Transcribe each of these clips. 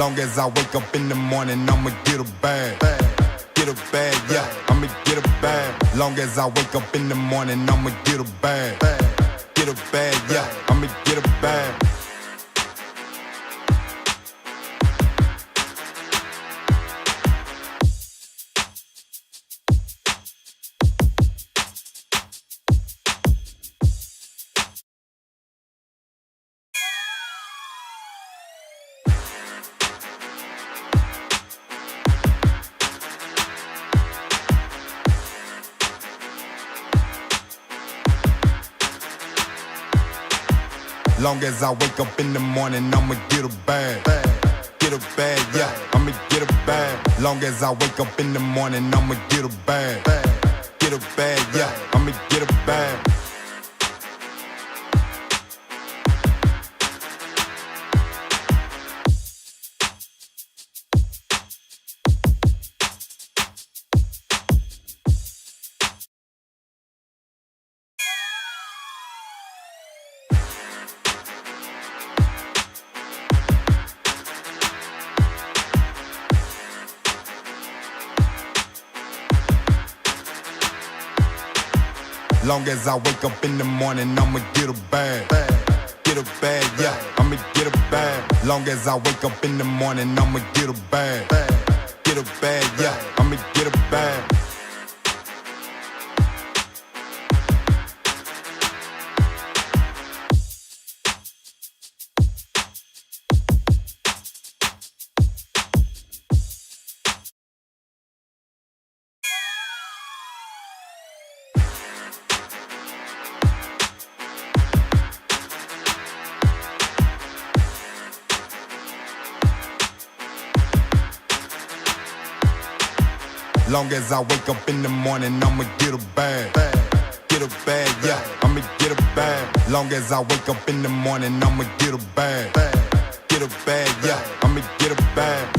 Long as I wake up in the morning, I'ma get a bag. Get a bag, yeah, I'ma get a bag. Long as I wake up in the morning, I'ma get a bag. Get a bag, yeah, I'ma get a bag. Long as I wake up in the morning, I'ma get a bag. Get a bag, yeah, I'ma get a bag. Long as I wake up in the morning, I'ma get a bag. Get a bag, yeah, I'ma get a bag. Long as I wake up in the morning, I'ma get a bag. Get a bag, yeah, I'ma get a bag. Long as I wake up in the morning, I'ma get a bag. Get a bag, yeah, I'ma get a bag. Long as I wake up in the morning, I'ma get a bag. Get a bag, yeah, I'ma get a bag. Long as I wake up in the morning, I'ma get a bag. Get a bag, yeah, I'ma get a bag.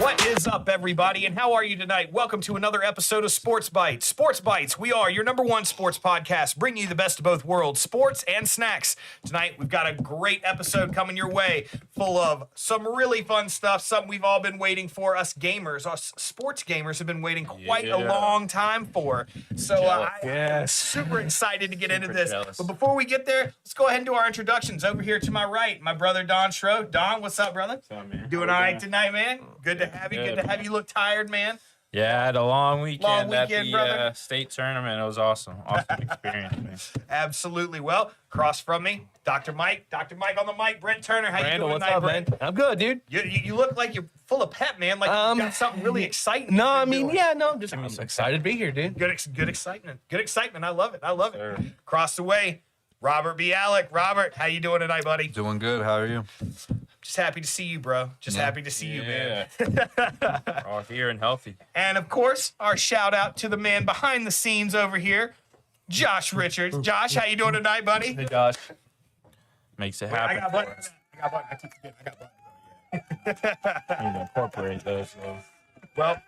What is up, everybody, and how are you tonight? Welcome to another episode of Sports Bites. Sports Bites, we are your #1 sports podcast, bringing you the best of both worlds, sports and snacks. Tonight, we've got a great episode coming your way, full of some really fun stuff, something we've all been waiting for, us gamers, us sports gamers have been waiting quite a long time for. So I'm super excited to get into this. Jealous. But before we get there, let's go ahead and do our introductions. Over here to my right, my brother, Don Schroe. Don, what's up, brother? What's up, man? Doing all right tonight, man? Good to have you. Good. Good to have you. Look tired, man. Yeah, I had a long weekend, at the brother. state tournament. It was awesome. Awesome experience, man. Absolutely. Well, across from me, Dr. Mike. Dr. Mike on the mic. Brent Turner. How you Randall, doing what's tonight, up, Brent? man? I'm good, dude. You look like you're full of pep, man. Like you got something really exciting. No, I you're mean, doing. I'm excited to be here, dude. Good excitement. Good excitement. I love it. Sir. Across the way, Robert B. Alec. Robert, how you doing tonight, buddy? Doing good. How are you? Just happy to see you, bro. Just happy to see you, man. We're all here and healthy. And of course, our shout out to the man behind the scenes over here, Josh Richards. Josh, how you doing tonight, buddy? Hey, Josh. Makes it I happen. got for buttons. us. I got buttons. I keep forgetting. I got buttons. Need to incorporate those. Well,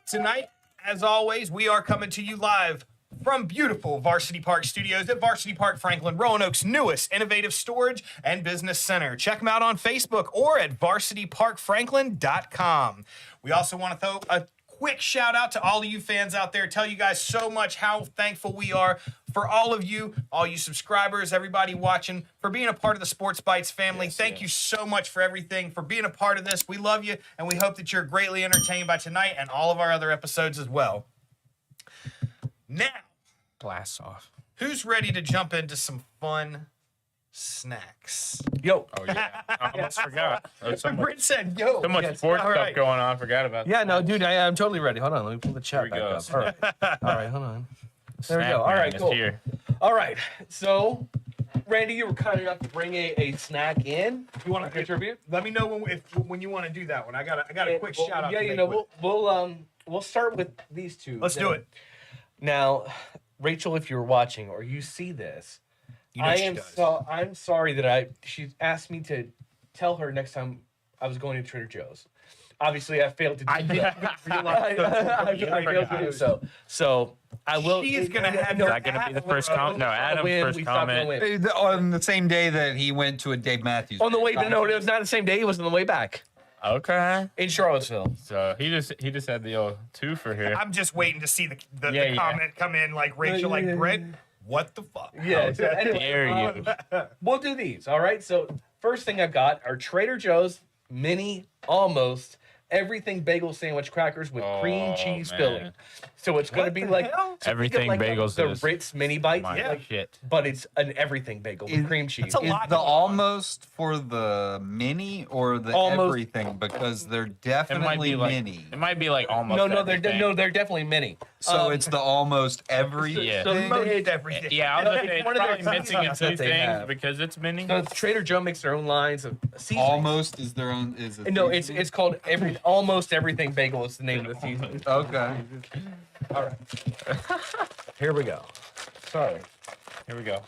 tonight, as always, we are coming to you live from beautiful Varsity Park Studios at Varsity Park Franklin, Roanoke's newest innovative storage and business center. Check them out on Facebook or at varsityparkfranklin.com. We also want to throw a quick shout out to all of you fans out there. Tell you guys so much how thankful we are for all of you, all you subscribers, everybody watching, for being a part of the Sports Bites family. Thank you so much for everything, for being a part of this. We love you, and we hope that you're greatly entertained by tonight and all of our other episodes as well. Now, Blast off. who's ready to jump into some fun snacks? Yo. Oh, yeah. I almost forgot. There's so much, Britt said, yo. so much sports all stuff right. going on. I forgot about Yeah, that. no, dude, I'm totally ready. Hold on. Let me pull the chat Here we back go. up. All right. All right, hold on. There we Snack go. All man right, is cool. Here. All right. So, Randy, you were kind enough to bring a snack in. You want to contribute? Let me know when you want to do that one. I got a quick Well, shout out. Yeah, to you make know, with- we'll start with these two. Let's do it. Now, Rachel, if you're watching or you see this, You know she does. I'm sorry that she asked me to tell her next time I was going to Trader Joe's. Obviously, I failed to do I that. didn't I failed to do so. So I will. She is gonna have Is your that gonna be the first comment? No, Adam's first comment. On the same day that he went to a Dave Matthews. On the way, no, it was not the same day. It was on the way back Okay. in Charlottesville. So he just had the old two for here. I'm just waiting to see the Yeah. comment come in like Rachel, like Brent. What the fuck? Yeah. So anyway, Dare you? we'll do these. All right. So first thing I've got are Trader Joe's mini almost everything bagel sandwich crackers with cream Oh, cheese man. filling. So it's going to be the like hell? so think of Everything like bagels the is Ritz mini bites, My Yeah. shit. but it's an everything bagel with cream cheese. a Is lot the going on. almost for the mini or the Almost. everything? Because they're It might definitely be like mini. it might be like almost. No, everything. they're definitely mini. So it's the almost everything. Yeah. So Most it's- everything. Yeah, I was gonna It's say it's one of their probably missing in concepts two that they things have. because it's mini. So Trader Joe makes their own lines of seasoning. Almost is their own. Is it? No, it's called almost everything bagel is the name of the seasoning. Okay. All right. Here we go. Sorry. Here we go.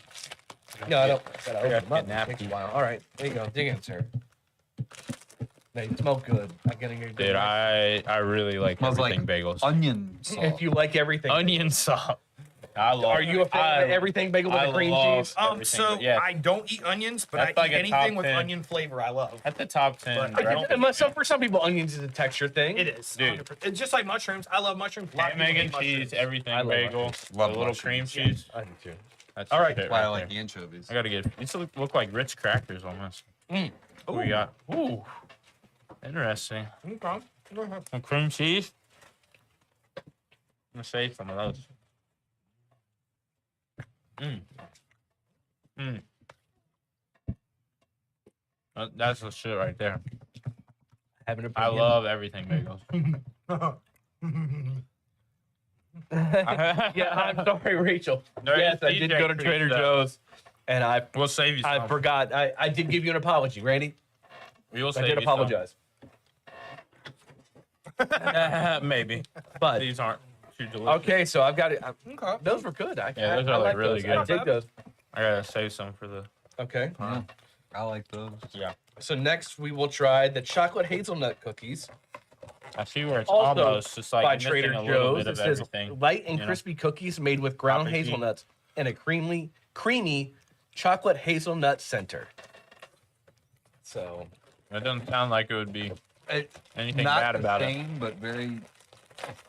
No, I don't. Gotta open them up. Get Takes a napkins. while. All right. There you go. Dig in, sir. They smell good. I gotta get Dude, I really like Smells like everything bagels. onion sauce. If you like everything. Onion salt. I love. Are you a fan of everything bagel with I the cream love- cheese? everything, So yeah. I don't eat onions, but That's I like eat a anything top with 10. onion flavor I love. At the top 10. But I bro. don't- Unless for some people, onions is a texture thing. It is, Dude. 100%. It's just like mushrooms. I love mushrooms. A lot of Ham, people egg, hate and cheese, mushrooms. everything I love bagel, mushrooms. the Love little mushrooms. cream cheese. I do too. That's All right. shit That's why I right like there. the anchovies. I gotta get. These look like Ritz crackers almost. Mm. What we got? Ooh, interesting. Okay. Some cream cheese. I'm gonna save some of those. Mmm. Mmm. That's the shit right there. Have an I opinion. love everything bagels. Yeah, I'm sorry, Rachel. No, Yes, I DJ did go to treats Trader that. Joe's, and We'll save you some. I forgot. I did give you an apology, Randy. We will I save did you apologize. some. Maybe. But These aren't too delicious. okay, so I've got it. Okay. Those were good. I those are, like, really those. I good. dig those. I gotta save some for the. Okay. Yeah, I like those. Yeah. So next we will try the chocolate hazelnut cookies I see where it's Also almost just like by missing Trader a little Joe's. bit It of says everything. light and you know? crispy cookies made with ground Topping. hazelnuts and a creamy chocolate hazelnut center. So It doesn't sound like it would be It, anything not bad the about it. same, but very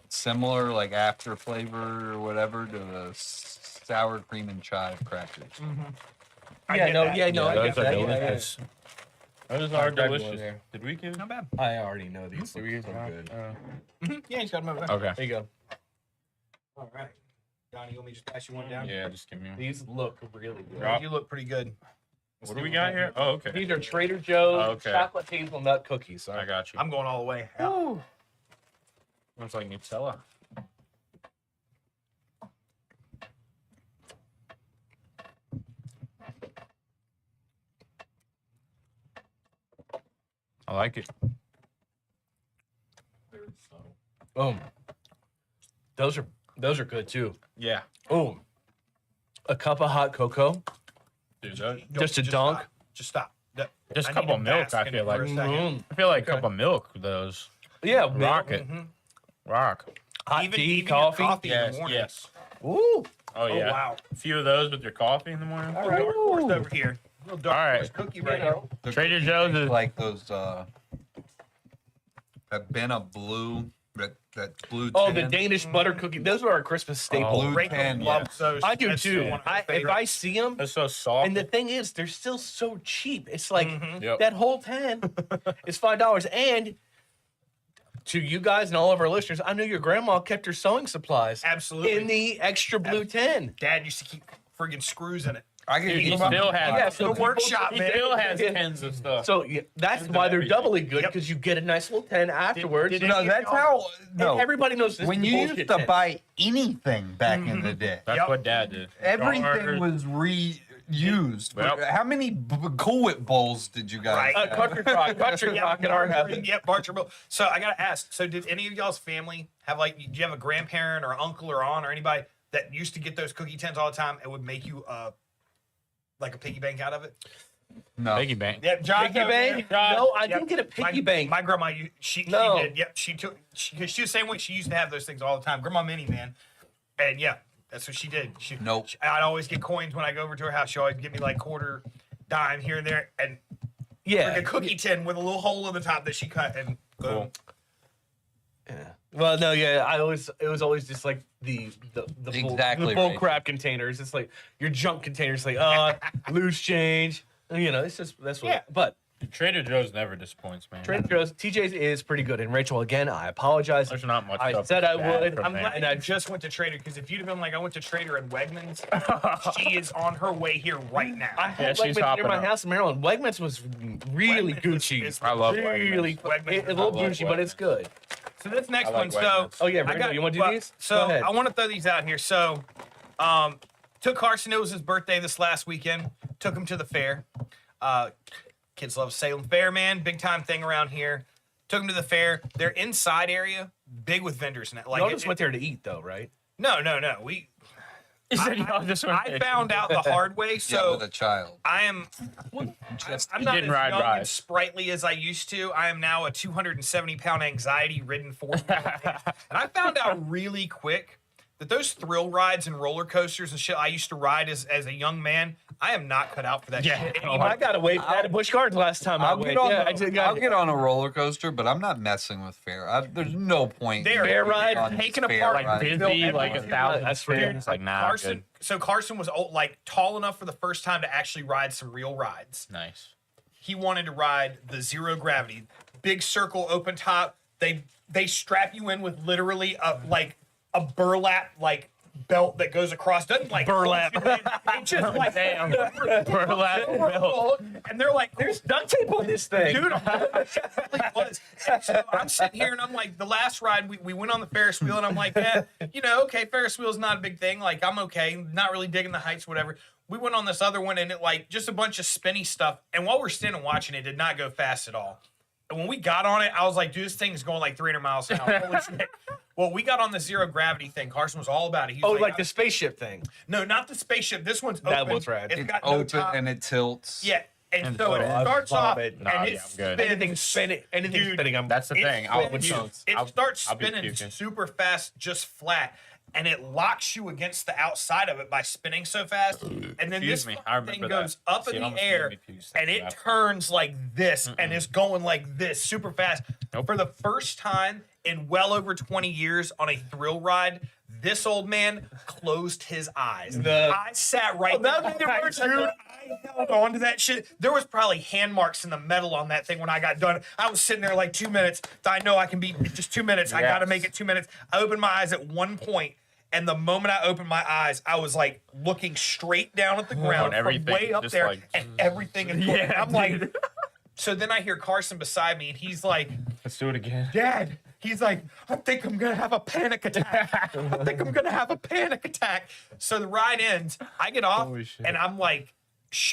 similar, like after flavor or whatever, to the sour cream and chive crackers. I yeah, get no, that. yeah, no, I those get are that. Yeah, delicious. Those I'll are grab one delicious. there. Did we give? Not bad. I already know these. They're so good. Yeah, he's got them over there. Okay. There you go. All right. Donnie, you want me to just pass you one down? Yeah, just give me one. These look really good. Drop. You look pretty good. What do we got here? Oh, okay. These are Trader Joe's Okay. chocolate hazelnut cookies. I got you. I'm going all the way. out. Looks like Nutella. I like it. Boom. Those are good too. Yeah. Oh, a cup of hot cocoa. Dude, Don't- Just a dunk? Stop. Just stop. That- just I a need cup to of milk, bask I in feel it like. for a second. Mm. I feel like a Okay. cup of milk, those. Yeah, man. Rock it. Rock. Hot Even, tea, even your coffee. coffee in Yes, the morning. yes. Ooh. Oh, yeah. wow. A few of those with your coffee in the morning. All right. Dark horse over here. Little dark All right. horse cookie right You know. The Trader cookies Joe's taste is- like those that Benna blue, that blue. Oh, the tin. Danish butter cookie. Those are our Christmas staple. Blue Rachel tin, loves those. I do That's too. one of her If favorites. I see them, It's so soft. and the thing is, they're still so cheap. It's like Yep. that whole 10 is $5. And to you guys and all of our listeners, I know your grandma kept her sewing supplies Absolutely. in the extra blue 10. Dad used to keep friggin' screws in it. I can He eat still them. has Yeah, so The people- workshop, He man. still has Yeah. tens of stuff. So yeah, that's Tens of why they're everything. doubly good Yep. because you get a nice little 10 afterwards. did No, any of that's y'all- how. And No, everybody knows this when is you bullshit used to 10. buy anything back in the day, That's Yep. what Dad did. everything Jars. was reused. Yep. How many Cool Whip bowls did you guys? Right. have? Country Rock in our house. Yep, Bartram. So I gotta ask. So did any of y'all's family have like? Do you have a grandparent or uncle or aunt or anybody that used to get those cookie tins all the time and would make you like a piggy bank out of it? No. Piggy bank. Yep, John. Piggy bank? No, I didn't get a piggy bank. My grandma, she No. did. Yep, she was the same way. She used to have those things all the time. Grandma Minnie, man. And yeah, that's what she did. Nope. I'd always get coins when I go over to her house. She always give me like quarter, dime here and there, and Yeah. like a cookie tin with a little hole in the top that she cut, and boom. Cool. Yeah. Well, no, yeah. It was always just like the Exactly bull right. crap containers. It's like your junk containers. Like loose change. You know, it's just that's what. Yeah. But Trader Joe's never disappoints, man. Trader Joe's, TJ's is pretty good. And Rachel, again, I apologize. There's not much. I stuff said I bad would. from I'm there. glad I just went to Trader, because if you'd have been like, I went to Trader and Wegmans, she is on her way here right now. I had she's Wegmans near hopping my up. house in Maryland. Wegmans was really Wegmans Gucci. is I love really Wegmans. a little I love bougie, but it's good. So this next I like one, so Wegmans. Oh yeah, I Brando, you want to do well, these? So Go ahead. I want to throw these out here. So, took Carson. It was his birthday this last weekend. Took him to the fair. Kids love Salem Fair, man. Big time thing around here. Took him to the fair. Their inside area, big with vendors now. Like Y'all just went there to eat, though, right? no. He said y'all just went I there. found out the hard way. Yeah, So with a child. I am. Just I'm He not didn't as ride young and rides. sprightly as I used to. I am now a 270-pound anxiety-ridden 40-year-old man. And I found out really quick that those thrill rides and roller coasters and shit I used to ride as a young man, I am not cut out for that Yeah. shit Oh, anymore. I got away from that at Busch Gardens last time I I'll went. get on. Yeah, the- I just got I'll get on a roller coaster, but I'm not messing with fair. There's no point. They're Fair ride, on taken fair apart, like ride. busy, busy, Bill like Evans. 1,000 That's fair. spins. Like, nah, Carson. good. So Carson was old, like tall enough for the first time to actually ride some real rides. Nice. He wanted to ride the zero gravity, big circle, open top. They strap you in with literally a burlap belt that goes across. Doesn't like Burlap. It just like Damn. Burlap belt. and they're like, There's duct tape on this thing. dude, it really was. And so I'm sitting here and I'm like, the last ride we went on the Ferris wheel and I'm like, okay, Ferris wheel's not a big thing. Like, I'm okay, not really digging the heights, whatever. We went on this other one and it like just a bunch of spinny stuff. And while we're standing watching it, did not go fast at all. And when we got on it, I was like, dude, this thing's going like 300 miles an hour. Holy shit. Well, we got on the zero gravity thing. Carson was all about it. He was Oh, like the spaceship thing. no, not the spaceship. This one's open. That was rad. It's It's got no open top. and it tilts. Yeah. And And so it so starts I love off it. Nah, and yeah, it I'm good. Anything spinning. Anything Dude, spinning. That's the It thing. I'll spins- it starts I'll be spinning puking. super fast, just flat, and it locks you against the outside of it by spinning so fast. And then Excuse this me, I fucking thing remember that. goes up See, it in the almost air, made me puke and it after that. turns like this, and it's going like this super fast. Nope. For the first time in well over 20 years on a thrill ride, this old man closed his eyes. I sat right there. that made it worse, Dude, I held on to that shit. There was probably hand marks in the metal on that thing when I got done. I was sitting there like 2 minutes. I know I can be just 2 minutes. I got to Yes. make it 2 minutes. I opened my eyes at one point, and the moment I opened my eyes, I was like looking straight down at the ground from everything way up just there, like- and everything is going. Yeah, I'm like, so then I hear Carson beside me, and he's like, Let's do it again. Dad, he's like, I think I'm gonna have a panic attack. I think I'm gonna have a panic attack. So the ride ends. I get off, Holy shit. and I'm like,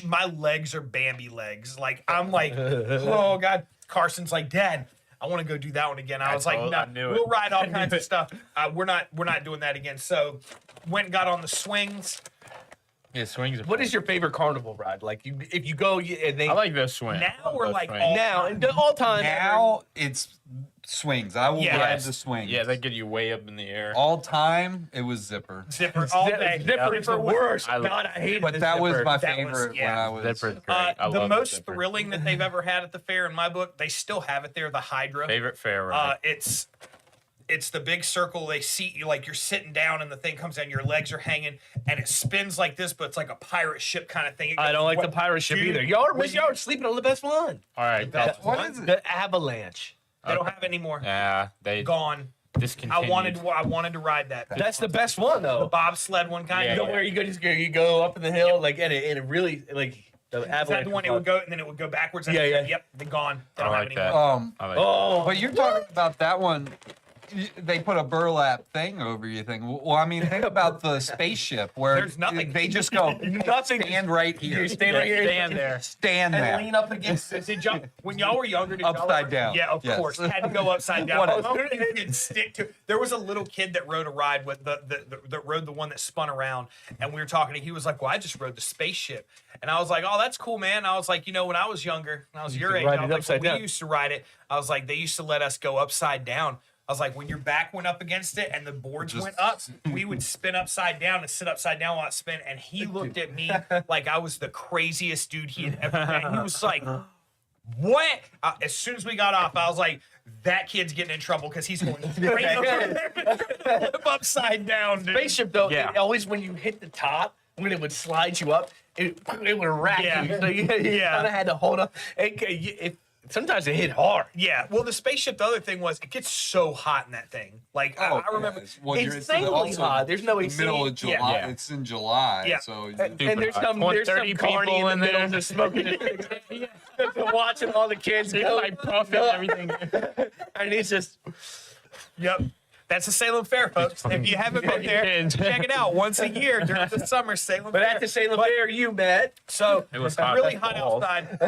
my legs are Bambi legs. Like I'm like, oh God. Carson's like, Dad, I want to go do that one again. I was like, told- no, I knew it. we'll ride all I knew kinds of it. stuff. We're not doing that again. So went and got on the swings. Yeah, swings. Are What fun. is your favorite carnival ride? Like, if you go, and they I like those swings. Now we're Those like swings. all- now and all time. Now it's swings. I will Yeah. ride Yes. the swings. Yeah, they get you way up in the air. All time, it was zipper. Zipper all day. Zipper is the worst. I- God, I hate But the that was Zipper. my That was- favorite yeah. when I was. Zipper's great. I The love most Zipper. thrilling that they've ever had at the fair in my book, they still have it there, the Hydra. Favorite fair ride. It's the big circle. They seat you like you're sitting down, and the thing comes down. Your legs are hanging, and it spins like this, but it's like a pirate ship kind of thing. It I goes- don't like the what- pirate ship Dude, either. Y'all when are sleeping on the best one. All right. That's What is it? The Avalanche. They don't have it anymore. Yeah, they Gone. discontinued. I wanted to ride that. That's the best one, The though. bobsled one kind. Yeah, You know where you go up in the hill, like, and it really, like, the Is that Avalanche. the one it would go, and then it would go backwards? Yeah, yeah. Yep, they're gone. They I don't have like it that. anymore. I like Oh, But you're talking about that one. they put a burlap thing over you thing. Well, I mean, think about the spaceship where There's nothing. they just go Nothing. stand right here. You stand right here. Stand there. Stand And there. lean up against it. Did y'all, when y'all were younger, did y'all Upside ever- down. Yeah, of Yes. course. Had to go upside down. What You could stick to. There was a little kid that rode a ride with that rode the one that spun around, and we were talking. And he was like, "Well, I just rode the spaceship," and I was like, "Oh, that's cool, man." I was like, "You know, when I was younger, when I was your age, ride I it was like, upside when down. we used to ride it. I was like, they used to let us go upside down." I was like, when your back went up against it and the boards went up, we would spin upside down and sit upside down while it spin. And he looked at me like I was the craziest dude he had ever met. He was like, what? As soon as we got off, I was like, that kid's getting in trouble because he's going straight up there, flip upside down, dude. Spaceship though, Yeah. it always when you hit the top, when it would slide you up, it would rack Yeah. you. So you Yeah. kind of had to hold up. Sometimes it hit hard. Yeah, well, the spaceship, the other thing was, it gets so hot in that thing. Like, I remember. yes. Well, you're- insanely also hot. There's no the AC. middle of July. Yeah. It's in July, Yeah. so you, And there's some 30 carny people in the in middle there. just smoking it. Watching all the kids It's go. like puffing everything. And he's just Yep. That's the Salem Fair, folks. If you haven't been there, kids. check it out once a year during the summer, Salem but Fair. at the Salem Fair you met. So It was hot really as hot balls. outside.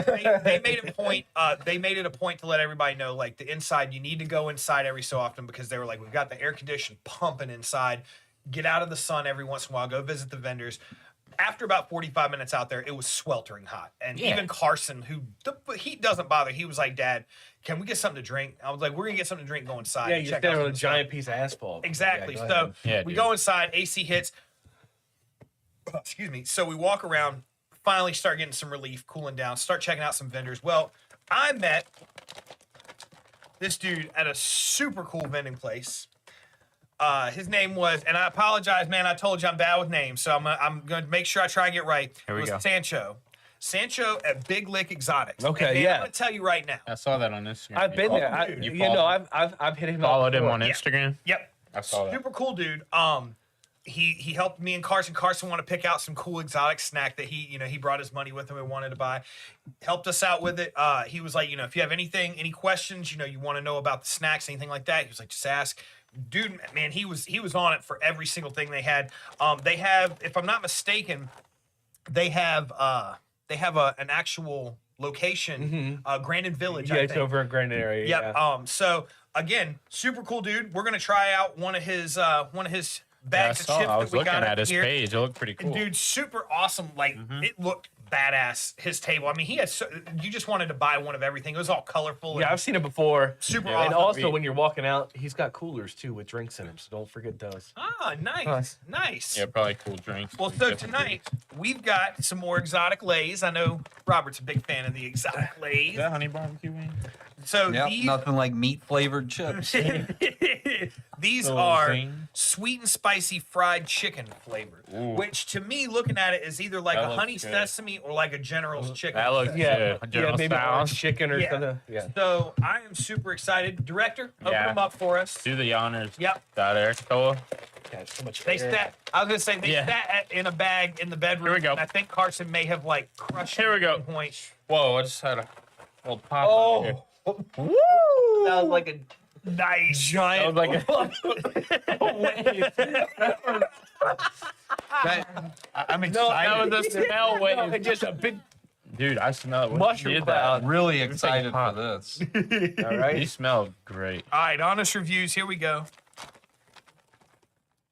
They made a point. They made it a point to let everybody know, like the inside. You need to go inside every so often because they were like, we've got the air condition pumping inside. Get out of the sun every once in a while. Go visit the vendors. After about 45 minutes out there, it was sweltering hot. And Yeah. even Carson, who the heat doesn't bother, he was like, "Dad, can we get something to drink?" I was like, "We're gonna get something to drink. Go inside." Yeah, and you're check standing out on a some stuff." giant piece of asphalt. Exactly. Yeah, go So ahead. Yeah, we dude. go inside, AC hits. Excuse me. So we walk around, finally start getting some relief, cooling down, start checking out some vendors. Well, I met this dude at a super cool vending place. His name was, and I apologize, man. I told you I'm bad with names, so I'm going to make sure I try and get right. Here we It was go. Sancho. Sancho at Big Lick Exotics. Okay, And man, yeah. I'm going to tell you right now. I saw that on Instagram. I've been there. I, dude. you You know, followed- I've hit him Followed up him before. on Instagram. Yep. I saw that. Super cool dude. He helped me and Carson. Carson wanted to pick out some cool exotic snack that he brought his money with him and wanted to buy. Helped us out with it. He was like, if you have any questions, you want to know about the snacks, anything like that, he was like, just ask. Dude, man, he was on it for every single thing they had. They have, if I'm not mistaken, they have an actual location, Grandin Village. Yeah, I it's think. over in Grand area. Yep. Yeah. So again, super cool dude. We're gonna try out one of his Yeah, I bags of saw. chips I that was we looking got at up his here. page. It looked pretty cool. Dude, super awesome. Like it looked badass. His table. I mean, he had. You just wanted to buy one of everything. It was all colorful. Yeah, and I've seen it before. Super And awesome. also, when you're walking out, he's got coolers too with drinks in them, so don't forget those. Nice. Yeah, probably cool drinks. Well, so tonight we've got some more exotic lays. I know Robert's a big fan of the exotic Is lays. that honey barbecue wing? So yep, these nothing like meat flavored chips. these Little are zing. sweet and spicy fried chicken flavored, which to me, looking at it, is either like That a looks honey good. sesame or like a General's chicken. That looks Yeah, good. General maybe Tso's. orange chicken or Yeah. something. Yeah. So I am super excited. Director, open Yeah. them up for us. Do the honors. Yep. Down there. Koa. Yeah, so much They air. sat. I was gonna say they Yeah. sat in a bag in the bedroom. Here we go. And I think Carson may have like crushed. Here we it go. at one point. Whoa, I just had a little pop. over here. Woo! That was like a Nice. giant. That was I'm No, excited. that was the smell wave. just a big Dude, I smell it. When mushroom you did cloud. really like excited for hot. this. All that, right. you smell great. All right, honest reviews. Here we go.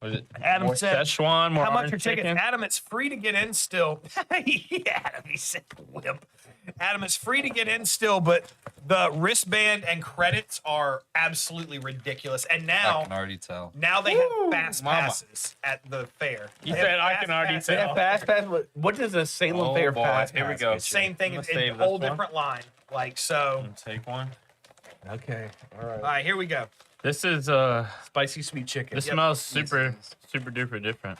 Was it Adam more said, Szechuan, more How much are orange tickets? chicken? Adam, it's free to get in still. Adam, he said wimp. Adam, it's free to get in still, but the wristband and credits are absolutely ridiculous. And I now, can already tell. they have fast Mama. passes at the fair. You They have said I fast can already passes. They have tell. fast pass. What does a Salem Oh, Fair boy. fast Here we pass go. get you? Same thing. I'm It's gonna a save whole this one. different line. Like, so. Take one. Okay. All right. All right, here we go. This is Spicy sweet chicken. this Yep. smells super duper different.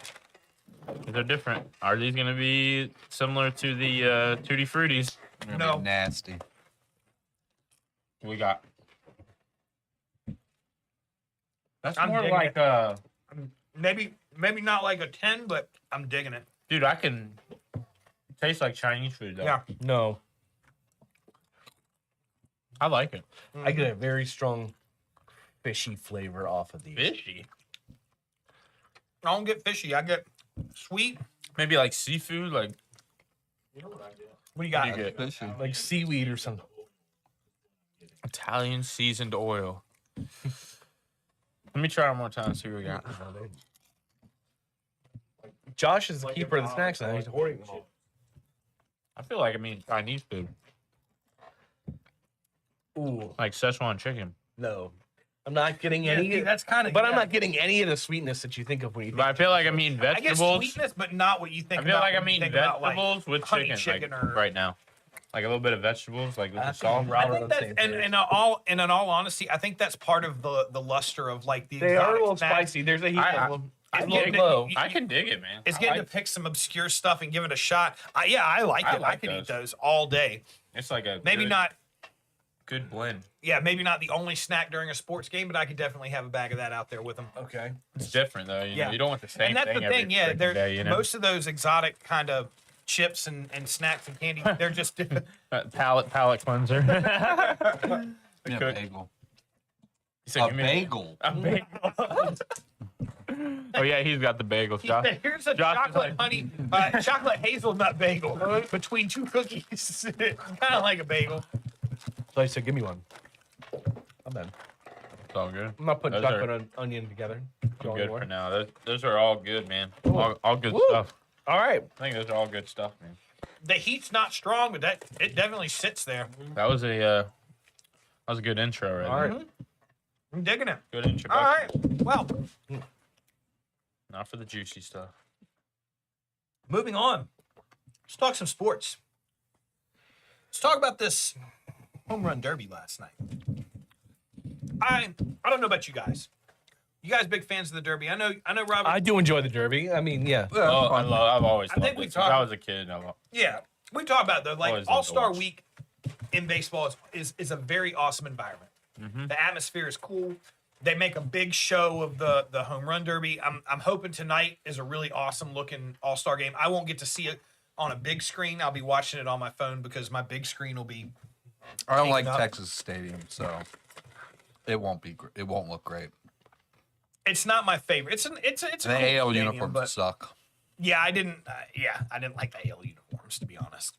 They're different. Are these gonna be similar to the Tutti Fruities? It's gonna No. be nasty. We got. That's I'm more digging like Maybe not like a 10, but I'm digging it. dude. I can taste like Chinese food though. Yeah. No, I like it. I get a very strong fishy flavor off of these. Fishy. I don't get fishy. I get sweet. Maybe like seafood. Like What do you what got? do you get? Fishy. Like seaweed or something. Italian seasoned oil. Let me try one more time. See what we got. Josh is the keeper of the snacks now. He's hoarding them all. I feel like Chinese food, Ooh, like Szechuan chicken. no. I'm not getting Yeah, any. see, that's kind of. But I'm not getting any of the sweetness that you think of when you think. But I feel like I'm eating I get vegetables. sweetness, but not what you think. I feel about like when I'm you eating think about, vegetables with honey chicken, like, or right now. Like a little bit of vegetables, like with the I think salt. we're I on think the that's same and page. in all honesty, I think that's part of the luster of like the They are a exotic little snacks. spicy. There's a heat I- of them. I It's get getting it. low. I can dig it, man. It's I getting like- to pick some obscure stuff and give it a shot. I like I it. I like could eat those. those all day. It's like a Maybe good, not. good blend. Yeah, maybe not the only snack during a sports game, but I could definitely have a bag of that out there with them. Okay. It's different though. You Yeah. know, you don't want the same And that's thing the thing, every yeah. freaking They're day. You know, most of those exotic kind of chips and snacks and candy. They're just palate cleanser. Yeah, cook- bagel. You said, A give me bagel. A bagel. Oh yeah, he's got the bagels. He Josh. said, here's a Josh is chocolate like- honey, chocolate hazelnut bagel between two cookies. Kind of like a bagel. So I said, give me one. I'm done. It's all good. I'm not putting Those chocolate are- and onion together. I'm Going good anywhere. for now. Those are all good, man. All good Woo. stuff. All right. I think those are all good stuff, man. The heat's not strong, but it definitely sits there. That was a good intro right All there. right. I'm digging it. Good introduction. All right. Well, Not for the juicy stuff. moving on. Let's talk some sports. Let's talk about this home run derby last night. I don't know about you guys. You guys big fans of the derby? I know, Robert. I do enjoy the Derby. I mean, yeah. Oh, I've always I loved think we it. Since I talked- was a kid. Yeah, we talk about it, though. Like Always loved to All-Star watch. Week in baseball is a very awesome environment. The atmosphere is cool. They make a big show of the home run derby. I'm hoping tonight is a really awesome looking All-Star game. I won't get to see it on a big screen. I'll be watching it on my phone because my big screen will be. I don't like Taken up. Texas Stadium, so it won't be. It won't look great. It's not my favorite. It's a The cool AL stadium, uniforms but suck. yeah, I didn't. I didn't like the AL uniforms, to be honest.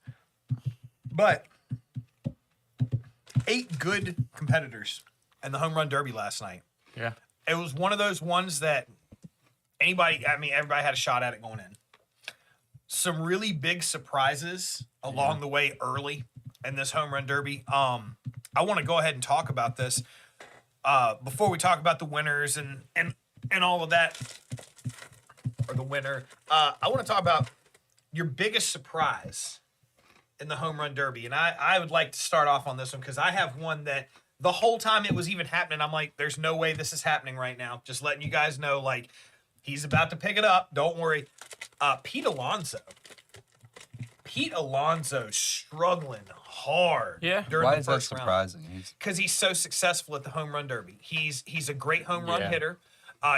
But 8 good competitors in the home run derby last night. Yeah. It was one of those ones that everybody had a shot at it going in. Some really big surprises along the way early in this home run derby. I want to go ahead and talk about this before we talk about the winners and all of that, or the winner. I want to talk about your biggest surprise in the home run derby, and I would like to start off on this one because I have one that the whole time it was even happening, I'm like, there's no way this is happening right now. Just letting you guys know, like, he's about to pick it up. Don't worry. Pete Alonso. Pete Alonso struggling hard. Yeah. During Why the is that first round surprising? because he's so successful at the home run derby. He's a great home run Yeah. hitter.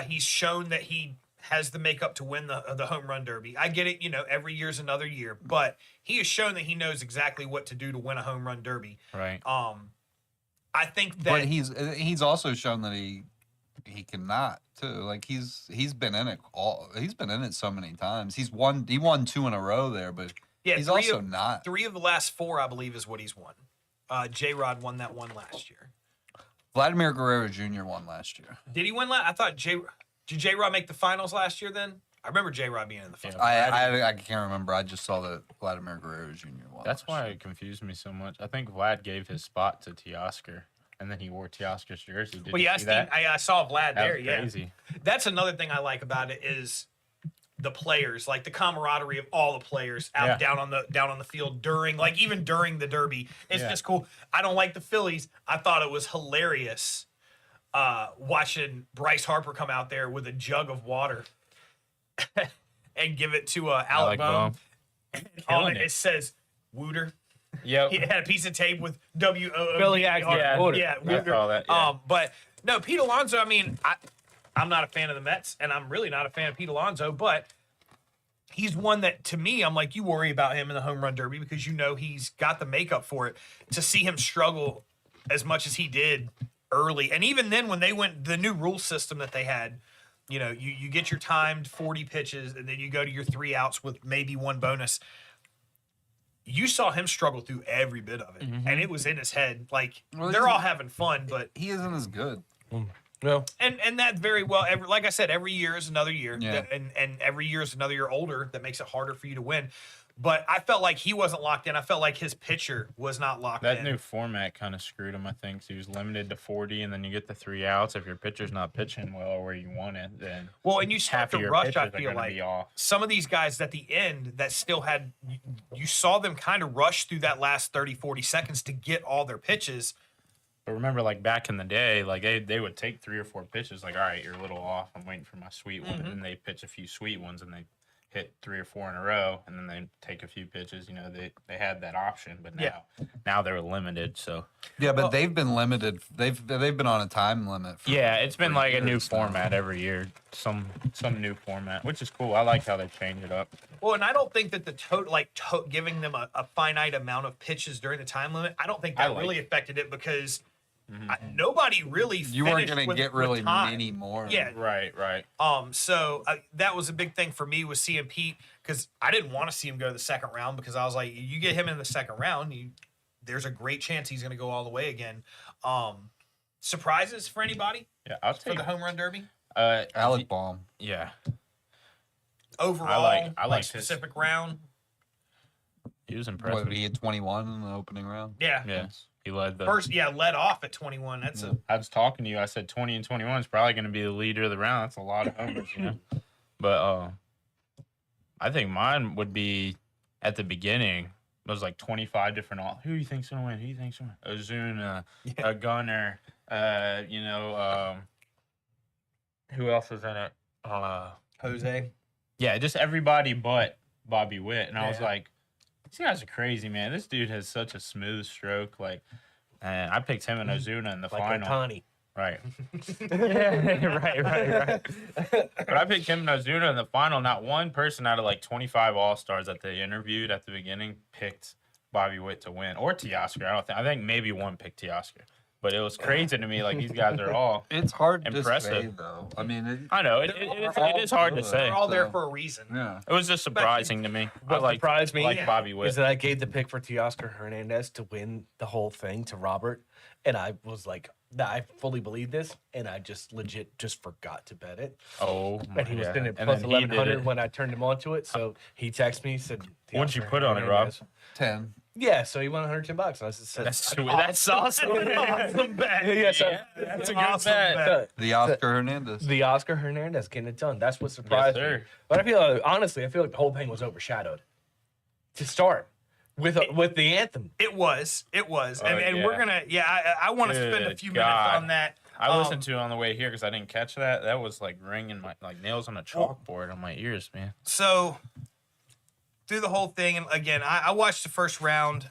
He's shown that he has the makeup to win the home run derby. I get it, every year's another year, but he has shown that he knows exactly what to do to win a home run derby. Right. I think that But he's also shown that he cannot too. Like he's been in it he's been in it so many times. He won 2 in a row there, but yeah, he's three also of, not. 3 of the last 4, I believe, is what he's won. J-Rod won that one last year. Vladimir Guerrero Jr. won last year. Did he win last? I thought did J-Rod make the finals last year then? I remember J-Rod being in the finals. I can't remember. I just saw that Vladimir Guerrero Jr. won. That's last why year. it confused me so much. I think Vlad gave his spot to Teoscar, and then he wore Teoscar's jersey. Did Well, you yeah, see that? I saw Vlad That there. was Yeah, crazy. that's another thing I like about it is the players, like the camaraderie of all the players out Yeah. down on the field during, like even during the derby. It's Yeah. just cool. I don't like the Phillies. I thought it was hilarious watching Bryce Harper come out there with a jug of water and give it to Alec Bohm. On Killing it, it. it says Wooter. Yep. He had a piece of tape with WOO. Philly accent. Yeah. Order. Yeah, I Wooter. saw that, yeah. But no, Pete Alonso. I mean, I'm not a fan of the Mets, and I'm really not a fan of Pete Alonso. But he's one that, to me, I'm like, you worry about him in the home run derby because he's got the makeup for it. To see him struggle as much as he did early. And even then, when they went the new rule system that they had, you know, you get your timed 40 pitches, and then you go to your 3 outs with maybe 1 bonus. You saw him struggle through every bit of it, and it was in his head. Like, Well, they're all having fun, but He isn't as good. No. and that very well. Like I said, every year is another year, Yeah. and every year is another year older. That makes it harder for you to win. But I felt like he wasn't locked in. I felt like his pitcher was not locked That in. new format kind of screwed him, I think. So he was limited to 40, and then you get the 3 outs. If your pitcher's not pitching well or where you want it, then Well, and you start half to of your rush. pitchers I are feel going to like be off. some of these guys at the end that still had, you saw them kind of rush through that last 30, 40 seconds to get all their pitches. But remember, like back in the day, like they would take 3 or 4 pitches. Like, all right, you're a little off. I'm waiting for my sweet one, and then they pitch a few sweet ones, and they hit 3 or 4 in a row, and then they take a few pitches. You know, they had that option, but now they're limited. So Yeah, but they've been limited. They've been on a time limit. yeah, it's been for like a new years now. format every year. Some new format, which is cool. I like how they change it up. Well, and I don't think that the giving them a finite amount of pitches during the time limit, I don't think I that like really affected it because nobody really You weren't going to get really many more. Yeah. Right. So that was a big thing for me was seeing Pete because I didn't want to see him go to the second round because I was like, you get him in the second round, there's a great chance he's going to go all the way again. Surprises for anybody Yeah, I'll for take the home run derby? Alec Baum. Yeah, Overall, I liked his- specific round. he was impressive. What, he had 21 in the opening round. Yeah. Yeah, he led the First, led off at 21. That's I was talking to you. I said 20 and 21 is probably going to be the leader of the round. That's a lot of homers, you know. But I think mine would be at the beginning. It was like 25 different. Who do you think's going to win? Who do you think's going to win? Ozuna, a Gunner. Who else was in it? Jose. Yeah, just everybody but Bobby Witt. And I was Yeah. like, these guys are crazy, man. This dude has such a smooth stroke. Like, and I picked him and Ozuna in the Like final. Otani. Right. right. But I picked him and Ozuna in the final. Not one person out of like 25 All-Stars that they interviewed at the beginning picked Bobby Witt to win or Teoscar. I think maybe one picked Teoscar. But it was crazy to me. Like these guys are all. It's hard to Impressive. say, though. I mean, I know it is hard to say. they're all there So- for a reason. yeah. It was just surprising to me. What surprised me like Bobby Witt. is that I gave the pick for Teoscar Hernandez to win the whole thing to Robert, and I was like, I fully believe this, and I just legit just forgot to bet it. Oh, And he was yeah. sitting at And plus then he did 1100 it. when I turned him onto it. So he texted me, said, What'd you "Teoscar put on it, Rob?" Hernandez." 10. Yeah, so he won $110. And I just said, That's sweet. That's awesome. awesome bet. Yeah, so- that's a good Awesome bet. bet. The Oscar Hernandez. the Oscar Hernandez getting it done. That's what surprised me. sir. But I feel like, honestly, I feel like the whole thing was overshadowed to start with the anthem. It was. And yeah. we're going to, I want to spend a Good few God. minutes on that. I listened to it on the way here because I didn't catch that. That was like ringing my like nails on a chalkboard on my ears, man. So through the whole thing, and again, I watched the first round.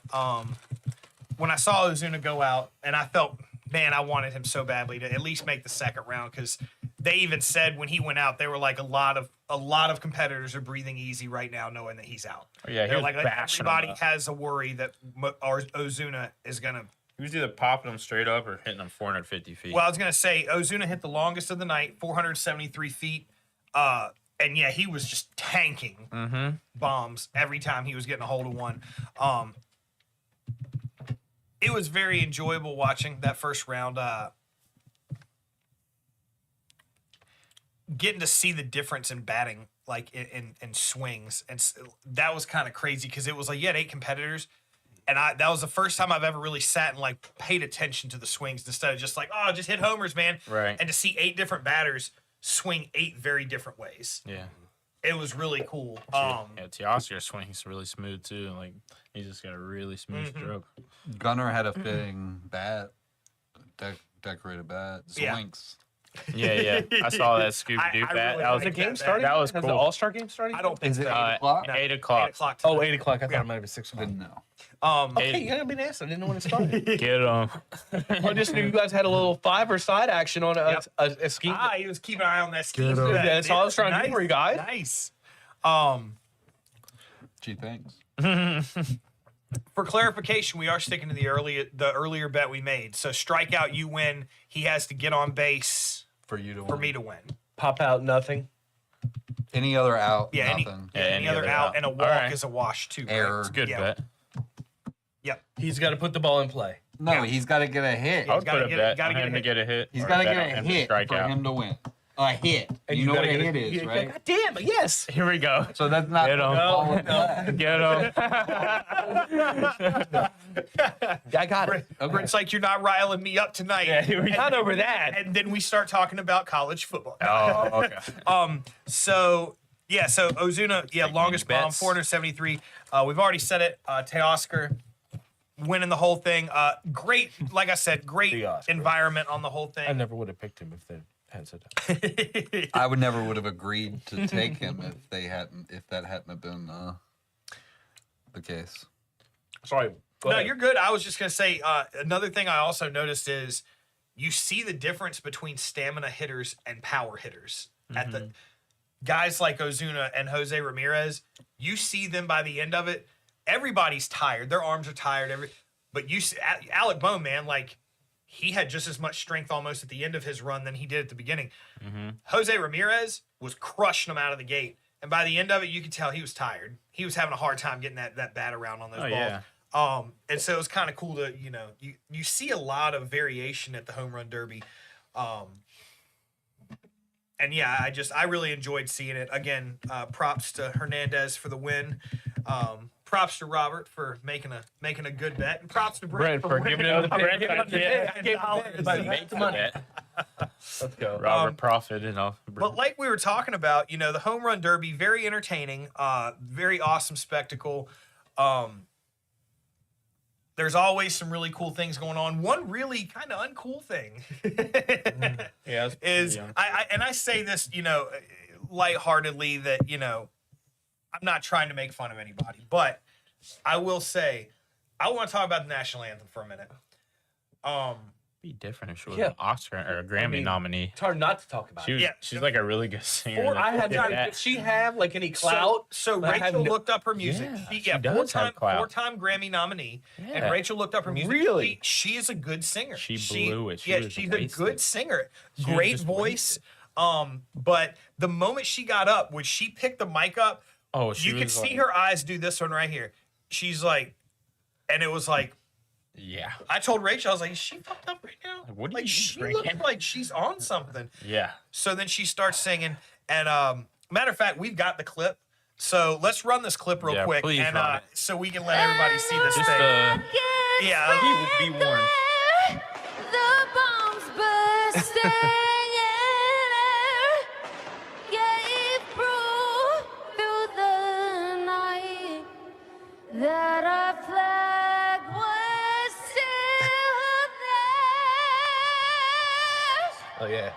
When I saw Ozuna go out, and I felt, man, I wanted him so badly to at least make the second round because they even said when he went out, they were like a lot of competitors are breathing easy right now, knowing that he's out. Oh, yeah, he They're was like bashing everybody him up. has a worry that Ozuna is gonna. He was either popping them straight up or hitting them 450 feet. Well, I was gonna say Ozuna hit the longest of the night, 473 feet. And yeah, he was just tanking bombs every time he was getting a hold of one. It was very enjoyable watching that first round. Getting to see the difference in batting, like in swings, and that was kind of crazy because it was like you had 8 competitors, and that was the first time I've ever really sat and like paid attention to the swings instead of just like, oh, just hit homers, man. Right. And to see 8 different batters swing 8 very different ways. yeah. It was really cool. Yeah, Teoscar swings really smooth too. Like he's just got a really smooth stroke. Gunner had a fitting bat. Decorated bat. Yeah. Zwinks. Yeah. I saw that Scooby Doo I bat. really That was like The game that. starting? That was Has cool. the All-Star game starting? I don't think Is it so. 8 o'clock? 8 8 o'clock. o'clock. Oh, 8 o'clock. I thought it might have been 6 o'clock. Didn't know. Okay, you gotta be nice. I didn't know when it started. Get him. I just knew you guys had a little 5 side action on a scheme. He was keeping an eye on that scheme. That's all I was trying to do for you guys. Nice. Gee, thanks. For clarification, we are sticking to the earlier bet we made. So strikeout, you win. He has to get on base For you to for win. me to win. Pop out, nothing. Any other out, Yeah, nothing. any other out, and a walk Alright. is a wash too. right? Error. It's a good Yeah. bet. Yep. He's got to put the ball in play. No, he's got to get a hit. Yeah, I would gotta put a get- bet gotta on get a him to hit. get a hit. He's or got to bet get on a him to hit strike for out. him to win. A hit. And You know what gotta a get hit is, God right? damn it, yes. Here we go. So that's not Get him. ball in play. Get him. I got it. Okay. It's like you're not riling me up tonight. Yeah, here we go. Not over that. And then we start talking about college football. Oh, okay. So Ozuna, longest bomb, bets. 473. We've already said it. Teoscar winning the whole thing. Great, like I said, great Teoscar. environment on the whole I thing. never would have picked him if they hadn't said that. I would never would have agreed to take him if that hadn't have been the case. Sorry. Go No, ahead. you're good. I was just gonna say another thing I also noticed is you see the difference between stamina hitters and power hitters. At the guys like Ozuna and Jose Ramirez, you see them by the end of it. Everybody's tired. Their arms are tired. But you see Alec Bohm, man, like he had just as much strength almost at the end of his run than he did at the beginning. Jose Ramirez was crushing them out of the gate, and by the end of it, you could tell he was tired. He was having a hard time getting that bat around on those balls. Yeah. And so it's kind of cool to, you see a lot of variation at the home run derby. And yeah, I really enjoyed seeing it. Again, props to Hernandez for the win. Props to Robert for making a good bet, and props to Brent Brent for giving him the winning bet. Yeah. $10. Make the bet. Let's go. Robert profited off. But like we were talking about, the home run derby, very entertaining, very awesome spectacle. There's always some really cool things going on. One really kind of uncool thing Yeah, is I say this, lightheartedly that, I'm not trying to make fun of anybody, but I will say I want to talk about the national anthem for a minute. be different if she was Yeah. an Oscar or a Grammy nominee. It's hard not to talk about it. She's like a really good singer. Or Like, I have look at not. that. Does she have like any clout? So I have Rachel no- looked up her music. Yeah, she, she does have clout. four-time Grammy nominee, and Yeah. Rachel looked up her music. Really? She is a good singer. She blew it. She yeah, was she's a wasted. good singer. was Great just voice. But the moment she got up, when she picked the mic up, Oh, she you could was see like- her eyes do this one right here. She's like, and it was like, Yeah. I told Rachel, I was like, is she fucked up right now? What are like you she drinking? looks like she's on something. Yeah. So then she starts singing, and matter of fact, we've got the clip. So let's run this clip real Yeah, quick, please and run it. so we can let everybody see this Just thing. Yeah, be warned. The bombs bursting in air gave proof through the night that our flag was still there. Oh yeah.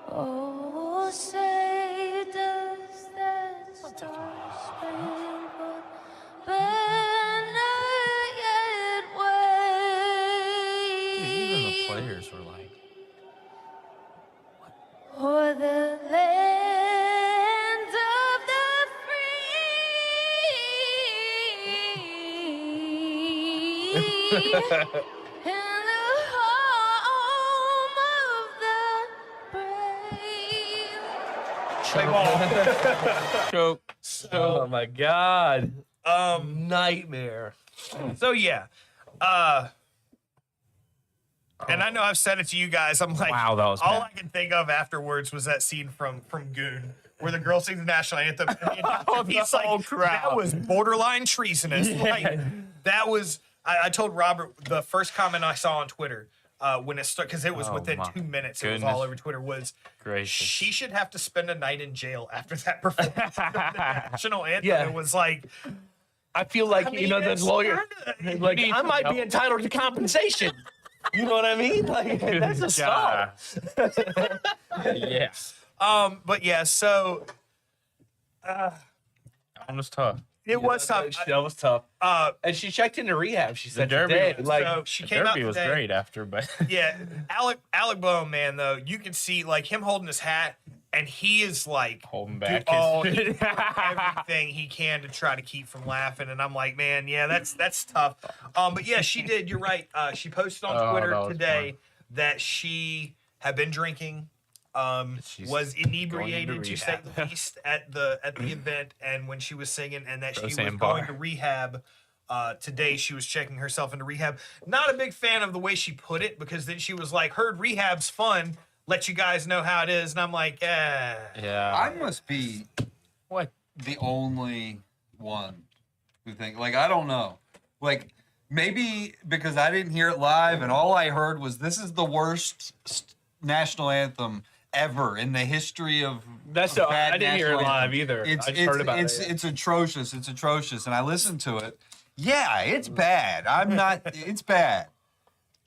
Oh, say does that star-spangled banner yet Even the wave players were like, o'er the land of the free and the home of the brave? choke. Oh my god. Nightmare. so yeah. And I know I've said it to you guys. I'm like, Wow, that was all bad. I can think of afterwards was that scene from Goon, where the girl sings the national anthem. And he's the like, whole crowd. that was borderline treasonous. Like, that was. I told Robert the first comment I saw on Twitter when it started, because it was Oh, within my 2 minutes. It was goodness. all over Twitter. Was Gracious. she should have to spend a night in jail after that performance of the national anthem? Yeah. It was like, I feel like I mean, the it's lawyer. kinda- Like need I some might be help. entitled to compensation. You know what I mean? Like that's a start. Yeah. but yeah. So That one was tough. it was tough. That was tough. And she checked into rehab. She said Derby today, was- like so she The came out derby was today. great after, but Yeah, Alec Bohm, man, though, you can see like him holding his hat, and he is like Holding back everything he can to try to keep from laughing. And I'm like, man, yeah, that's tough. But yeah, she did. You're right. She posted on Twitter that was today fun. that she had been drinking. She's Was inebriated going to to say rehab. the least at the event, and when she was singing, and that she was Roseanne going Barr. to rehab. Today she was checking herself into rehab. Not a big fan of the way she put it, because then she was like, "Heard rehab's fun. Let you guys know how it is." And I'm like, Yeah. I must be What? the only one who think like I don't know. Like maybe because I didn't hear it live and all I heard was this is the worst national anthem ever in the history of That's of bad I didn't hear it national live anthem. either. It's I just heard about it's it. it's atrocious. It's atrocious. And I listened to it. Yeah, it's bad. I'm not. It's bad.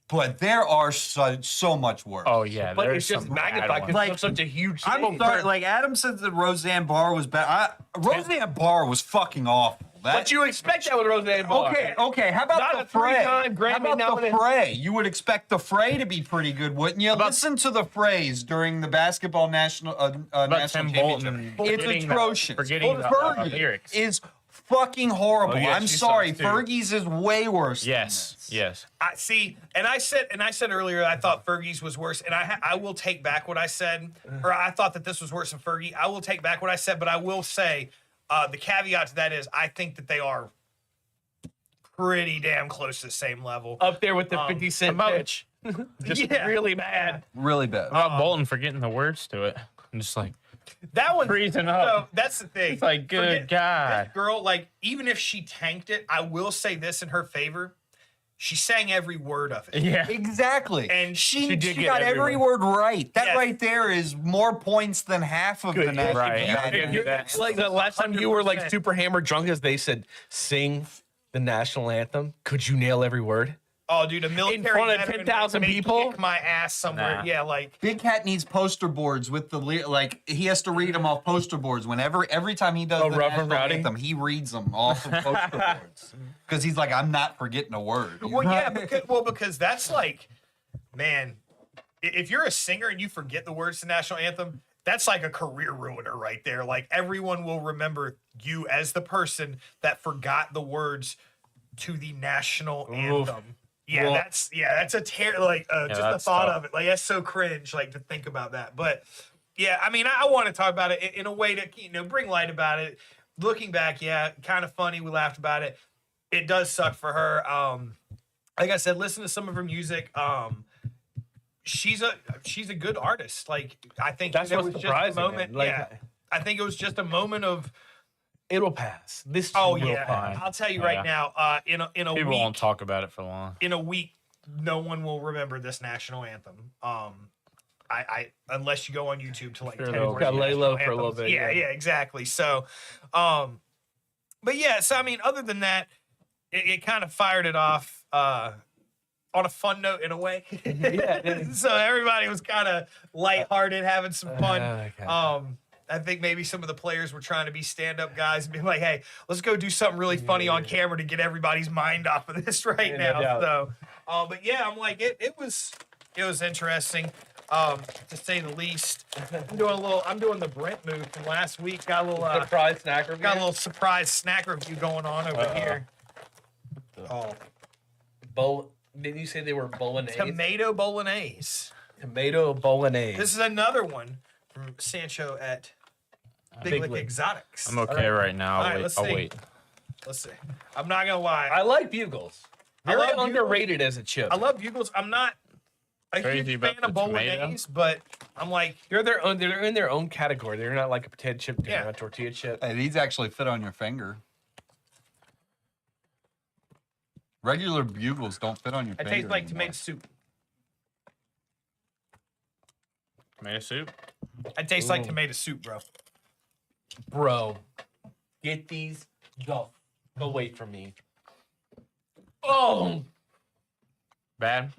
But there are so much worse. Oh yeah. But there's it's just some bad magnified ones. because it's such a huge thing. I'm sorry, like Adam said that Roseanne Barr was bad. Roseanne Barr was fucking awful. But you expect that with Roseanne Barr. Okay. How about Not the a Fray? three-time Grammy How about the nominated- Fray? You would expect the Fray to be pretty good, wouldn't you? Listen to the Frays during the basketball national About national Tim championship. Bolton It's forgetting atrocious. forgetting the Fergie lyrics. is fucking horrible. Oh, yeah, I'm she sorry, sucks, too. Fergie's is way worse. Yes. Than this. Yes. I see. And I said earlier I thought Fergie's was worse, and I will take back what I said, or I thought that this was worse than Fergie. I will take back what I said, but I will say the caveat to that is I think that they are pretty damn close to the same level. Up there with the 50 Cent about- pitch. Just Yeah. really bad. Really bad. About Bolton forgetting the words to it. I'm just like That one. freezing up. So that's the thing. It's like, good Forget- God. This girl, like, even if she tanked it, I will say this in her favor. She sang every word of it. Yeah. Exactly. And she did get got every every word right. That Yes. right there is more points than half of the national Right. championship. Yeah. It's like the last time you were like 100%. super hammered drunk, as they said, sing the national anthem. Could you nail every word? Oh, dude, a military front of veteran 10,000 may people? kick my ass somewhere. Nah. Yeah, like Big Cat needs poster boards with the like he has to read them off poster boards whenever every time he does Oh, the Rough and national Rowdy? anthem he reads them off of poster boards because he's like I'm not forgetting a word. well, yeah, because that's like, man, if you're a singer and you forget the words to the national anthem, that's like a career ruiner right there. Like everyone will remember you as the person that forgot the words to the national anthem. Yeah, Well- that's a just the that's thought tough. of it. Like that's so cringe, like to think about that. But yeah, I mean, I want to talk about it in a way to bring light about it. Looking back, yeah, kind of funny. We laughed about it. It does suck for her. Like I said, listen to some of her music. She's a good artist. Like I think That's there what's was just a surprising, moment. man. Like, yeah, I think it was just a moment of. It'll pass. This Oh will yeah, pass. I'll tell you Yeah. right now. In a People week, won't talk about it for long. in a week, no one will remember this national anthem. I unless you go on YouTube to like Sure 10 they'll- more Gotta lay national low for a little anthems. bit, Yeah, yeah. yeah, exactly. So, but yeah, so I mean, other than that, it kind of fired it off on a fun note in a way. Yeah. So everybody was kind of lighthearted, having some fun. Okay. I think maybe some of the players were trying to be stand-up guys and be like, "Hey, let's go do something really funny on camera to get everybody's mind off of this right Yeah, no now." doubt. So, but yeah, I'm like, it was interesting, to say the least. I'm doing the Brent move from last week. Got a little Surprise snack review. got a little surprise snack review going on over here. Oh, Didn't you say they were bolognese? tomato bolognese. Tomato bolognese. This is another one from Sancho at Big Big Lick Lick. Exotics. I'm okay right now. All right, I'll wait. let's I'll see. wait. Let's see. I'm not gonna lie. I like Bugles. I Very love Bugles. underrated as a chip. I love Bugles. I'm not a Crazy huge about fan of the tomato. bolognese, but I'm like, They're in their own category. They're not like a potato chip. They're Yeah. not a tortilla chip. Hey, these actually fit on your finger. Regular bugles don't fit on your it finger. tastes like anymore. tomato soup. Tomato soup. It tastes like Ooh. tomato soup, bro. Bro, get these away from me. Oh, Bad.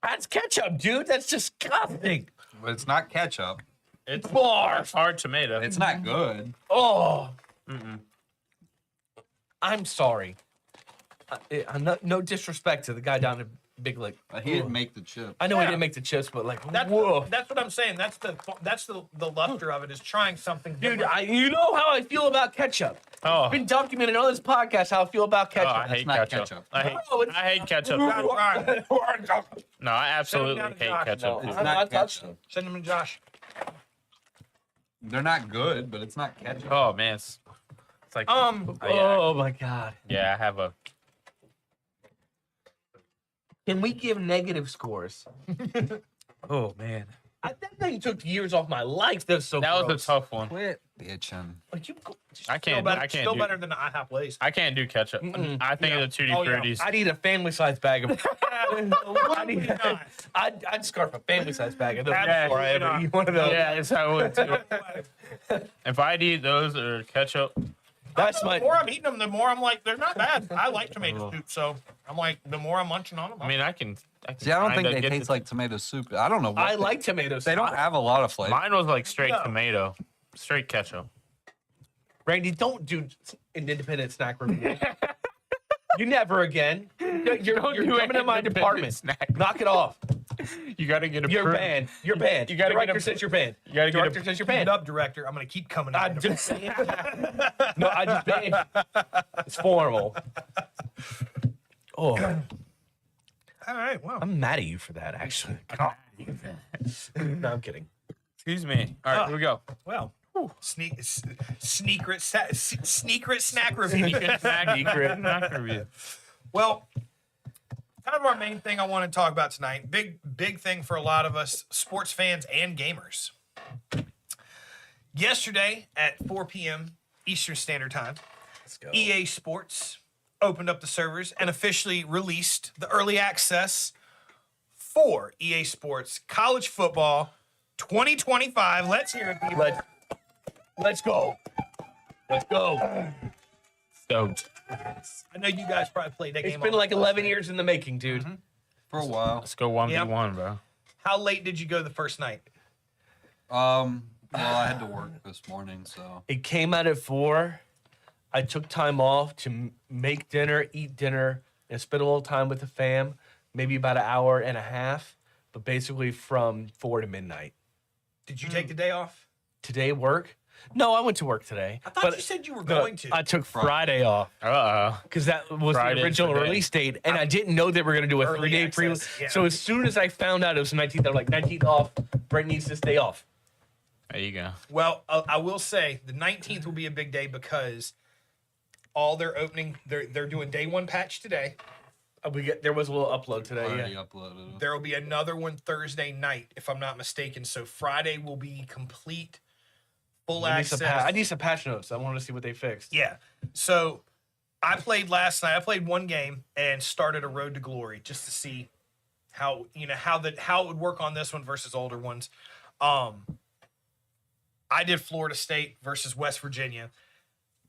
that's ketchup, dude. That's disgusting. But it's not ketchup. It's Barf. hard tomato. It's not good. Oh, Mm-mm. I'm sorry. I'm not, no disrespect to the guy down Big lick. He didn't make the chip. I know he Yeah. didn't make the chips, but like, That's whoa. that's what I'm saying. That's the luster of it is trying something Dude, different. you know how I feel about ketchup. Oh. It's been documented on this podcast how I feel about Oh, ketchup. I hate not ketchup. ketchup. No, it's- I hate ketchup. Josh, Josh. No, I absolutely Send him hate down to ketchup. No, dude. I'm not not touching ketchup. Send him to Josh. They're not good, but it's not ketchup. Oh man, it's like Oh my god. yeah, I have a Can we give negative scores? oh man, That thing took years off my life. That's so that was gross. a tough one. Quit bitching. Like, I Still can't. better, I can't still do. better than the IHOP Lays. I can't do ketchup. Mm-mm. I think Yeah. of the Tutti Oh, yeah. Fruttis. I'd eat a family size bag of. Absolutely not. I'd scarf a family size bag of those Yeah, before I you ever know. eat one of those. Yeah, it's how I would too. If I'd eat those or ketchup, That's The my. more I'm eating them, the more I'm like, they're not bad. I like tomato soup, so I'm like, the more I'm munching on them. I mean, I can. See, I don't think kinda they get taste the- like tomato soup. I don't know. What I like tomatoes. They don't have a lot of flavor. Mine was like straight No. tomato, straight ketchup. Randy, don't do an independent snack review. You never again. You're do coming to my independent department. snack. Knock it off. You got to get a. You're banned. You're banned. You gotta get Director a- says you're banned. You got to get Director a. says you're Keep it banned. up, director. I'm gonna keep coming. I at just no, I just banned. It's formal. Oh, All right. Well, I'm mad at you for that. Actually, no, I'm kidding. Excuse me. All right, here we go. well. Sneaker snack review. Snack review. Well, kind of our main thing I want to talk about tonight. Big thing for a lot of us sports fans and gamers. Yesterday at 4 p.m. Eastern Standard Time, Let's go. EA Sports opened up the servers and officially released the early access for EA Sports College Football 2025. Let's hear it, people. Let's go. Let's go. Stoked. I know you guys probably played that game. It's been all like the 11 time. years in the making, dude. for a while. Let's go 1v1, bro. How late did you go the first night? Well, I had to work this morning, so It came out at 4. I took time off to make dinner, eat dinner, and spend a little time with the fam. Maybe about an hour and a half, but basically from 4 to midnight. Did you take the day off? Today work? No, I went to work today. I thought but you said you were no, going to. I took Friday off Uh-oh. because that was Friday the original today. release date, and I didn't know they were going to do a Early 3-day pre. access, yeah. So as soon as I found out it was the 19th, I was like, 19th off. Brent needs this day off. There you go. Well, I will say the 19th will be a big day because all their opening, they're doing day one patch today. There was a little upload today. already Yeah. uploaded it. There will be another one Thursday night, if I'm not mistaken. So Friday will be complete, full I need, access. I need some patch notes. I want to see what they fixed. Yeah. So I played last night. I played one game and started a road to glory just to see how it would work on this one versus older ones. I did Florida State versus West Virginia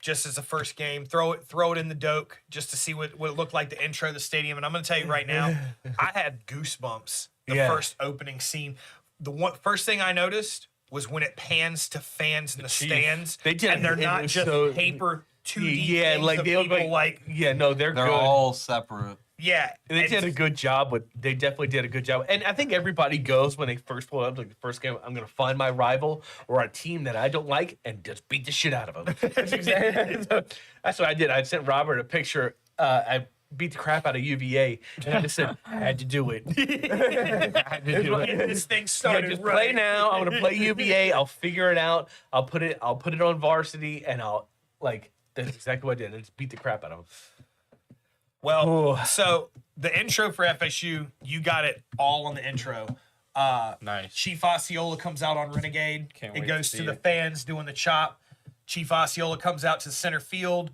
just as a first game. Throw it in the doke just to see what it looked like to intro the stadium. And I'm going to tell you right now, I had goosebumps the Yeah. first opening scene. The first thing I noticed was when it pans to fans in the Chief. stands, They did and they're it not was just so- paper 2D Yeah, things like of they look people like yeah, no, they're They're good. all separate. yeah. They and did a good job with. They definitely did a good job, and I think everybody goes when they first pull up like the first game. I'm gonna find my rival or a team that I don't like and just beat the shit out of them. That's what I did. I sent Robert a picture. I beat the crap out of UVA, and I just said I had to do it. And this thing Yeah, started just right play now. I'm gonna play UVA. I'll figure it out. I'll put it on varsity, and I'll like. That's exactly what I did. I just beat the crap out of them. Well, Ooh. so the intro for FSU, you got it all on the intro. Nice. Chief Osceola comes out on Renegade. Can't It wait goes to to see the it. fans doing the chop. Chief Osceola comes out to center field.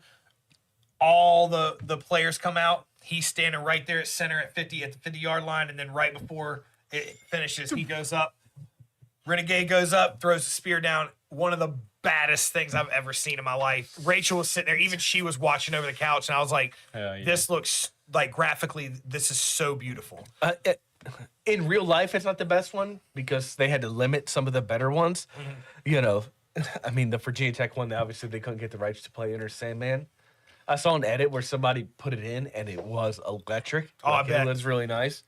All the players come out. He's standing right there at center at the 50-yard line, and then right before it finishes, he goes up. Renegade goes up, throws the spear down. One of the baddest things I've ever seen in my life. Rachel was sitting there, even she was watching over the couch, and I was like, Hell yeah. this looks like graphically, this is so beautiful. In real life, it's not the best one because they had to limit some of the better ones. You know, I mean, the Virginia Tech one, obviously they couldn't get the rights to play Enter Sandman. I saw an edit where somebody put it in and it was electric. Oh, I bet. It was really nice.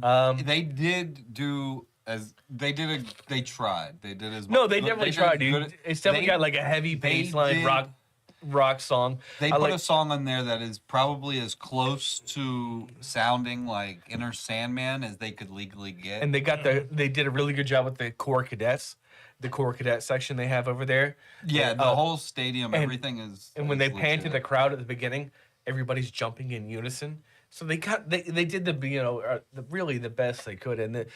They did do as they did. They tried. They did as No, they definitely did tried, good- dude. It's definitely they- got like a heavy they bass line did- rock song. They I put like- a song on there that is probably as close to sounding like Inner Sandman as they could legally get. and they did a really good job with the Corps Cadets, the Corps Cadet section they have over there. yeah, And, the whole stadium, and- everything is. And when is they pan to legit. the crowd at the beginning, everybody's jumping in unison. So they did really the best they could, and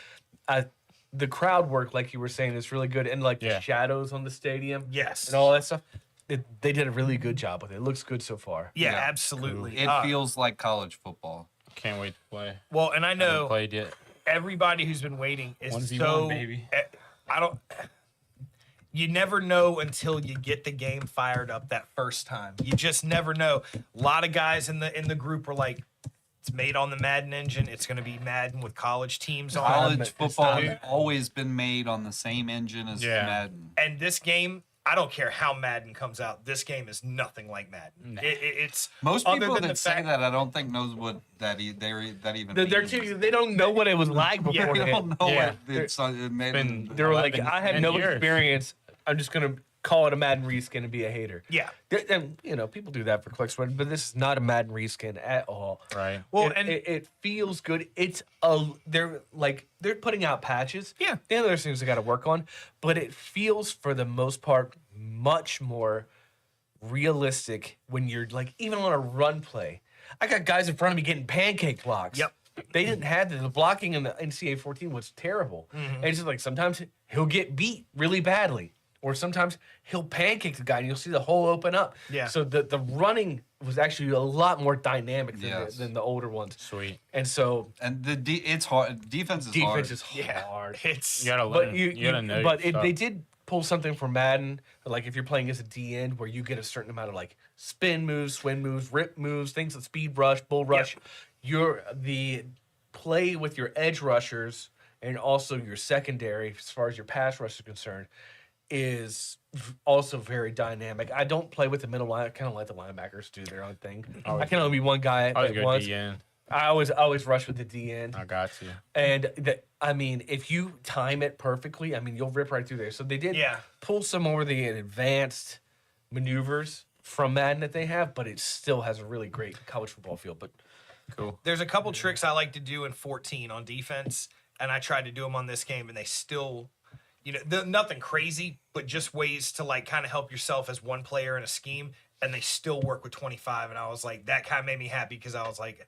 the crowd work, like you were saying, is really good, and like Yeah. the shadows on the stadium, Yes. and all that stuff. They did a really good job with it. It looks good so far. Yeah, Yeah. absolutely. it feels like college football. Can't wait to play. Well, and I Haven't know played yet. everybody who's been waiting is 1v1, so. baby. I don't. You never know until you get the game fired up that first time. You just never know. A lot of guys in the group were like, "It's made on the Madden engine. It's going to be Madden with college teams on it." College it's football not- has always been made on the same engine as Yeah. Madden. And this game, I don't care how Madden comes out. This game is nothing like Madden. Nah. It's Most other people than that the say fact- that, I don't think knows what that even They're means. too, they don't know what it was like They beforehand. don't know Yeah. what it made. been- They were like, 11, I have 10 no years. experience. I'm just gonna call it a Madden reskin and be a hater. Yeah. And people do that for clicks, but this is not a Madden reskin at all. Right. Well, It- and it feels good. They're putting out patches. Yeah. The other things they got to work on, but it feels for the most part much more realistic when you're like even on a run play. I got guys in front of me getting pancake blocks. Yep. They didn't have the blocking in the NCAA 14 was terrible. And it's just like sometimes he'll get beat really badly. Or sometimes he'll pancake the guy and you'll see the hole open up. Yeah. So the running was actually a lot more dynamic than, Yes. than the older ones. Sweet. And so And it's hard. Defense is hard. defense is yeah, hard. it's You gotta But learn. you gotta know. but your stuff. they did pull something from Madden, like if you're playing as a D end, where you get a certain amount of like spin moves, swing moves, rip moves, things like speed rush, bull rush. You're the play with your edge rushers and also your secondary, as far as your pass rush is concerned, is also very dynamic. I don't play with the middle line. I kind of let the linebackers do their own thing. I can only be one guy I was at good once. DN. I always rush with the D end. I got you. And if you time it perfectly, you'll rip right through there. So they did pull some over the advanced maneuvers from Madden that they have, but it still has a really great college football feel. But Cool. There's a couple tricks I like to do in 14 on defense, and I tried to do them on this game, and they still, they're nothing crazy, but just ways to like kind of help yourself as one player in a scheme, and they still work with 25. And I was like, that kind of made me happy because I was like,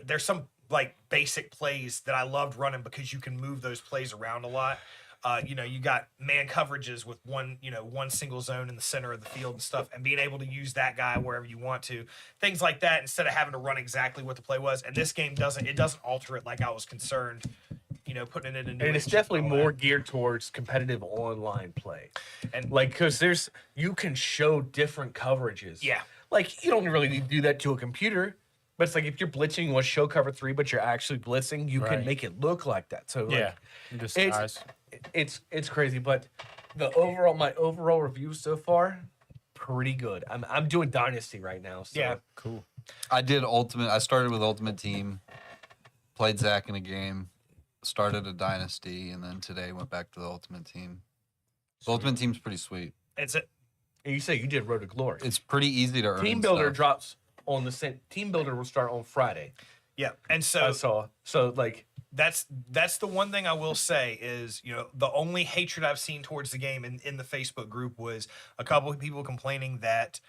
there's some like basic plays that I loved running because you can move those plays around a lot. You got man coverages with one single zone in the center of the field and stuff, and being able to use that guy wherever you want to, things like that, instead of having to run exactly what the play was. And this game doesn't alter it like I was concerned, putting it in a new. and it's engine definitely and all more that. geared towards competitive online play, And like because you can show different coverages. Yeah. like you don't really need to do that to a computer. But it's like if you're blitzing, you want to show cover 3, but you're actually blitzing, you can Right. make it look like that. So like, Yeah. Disguise. it's crazy, but my overall review so far, pretty good. I'm doing Dynasty right now. So. Yeah. Cool. I did Ultimate. I started with Ultimate Team, played Zach in a game, started a Dynasty, and then today went back to the Ultimate Team. The Ultimate Team's pretty sweet. it's a And you say you did Road to Glory. It's pretty easy to earn. Team Builder stuff. drops on the same. Team Builder will start on Friday. yeah. And I so saw. So like that's the one thing I will say is, the only hatred I've seen towards the game in the Facebook group was a couple of people complaining that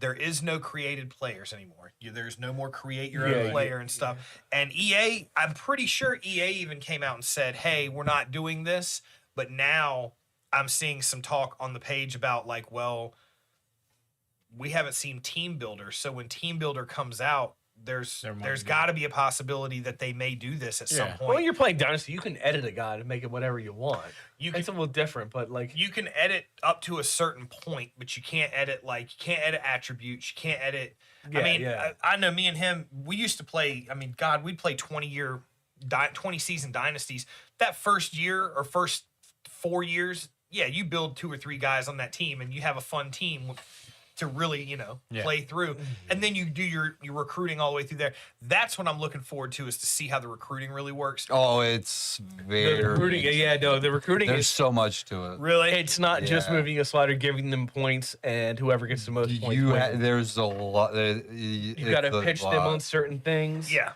there is no created players anymore. There's no more create your own Yeah, player and stuff. And EA, I'm pretty sure EA even came out and said, hey, we're not doing this. But now I'm seeing some talk on the page about like, well, we haven't seen Team Builder. So when Team Builder comes out, there's There might be. got to be a possibility that they may do this at some Yeah. point. when you're playing Dynasty, you can edit a guy to make it whatever you want. You It's a little different, but like you can edit up to a certain point, but you can't edit attributes. You can't edit. Yeah, I mean, yeah. I know me and him. We used to play. I mean, God, we'd play 20 season dynasties. That first year or first 4 years, yeah, you build 2 or 3 guys on that team, and you have a fun team. to really, play through. And then you do your recruiting all the way through there. That's what I'm looking forward to, is to see how the recruiting really works. Oh, it's very. The recruiting, the recruiting There's is so much to it. Really? it's not just Yeah. moving a slider, giving them points, and whoever gets the most points. wins. There's a lot. You got to pitch them on certain things. Yeah.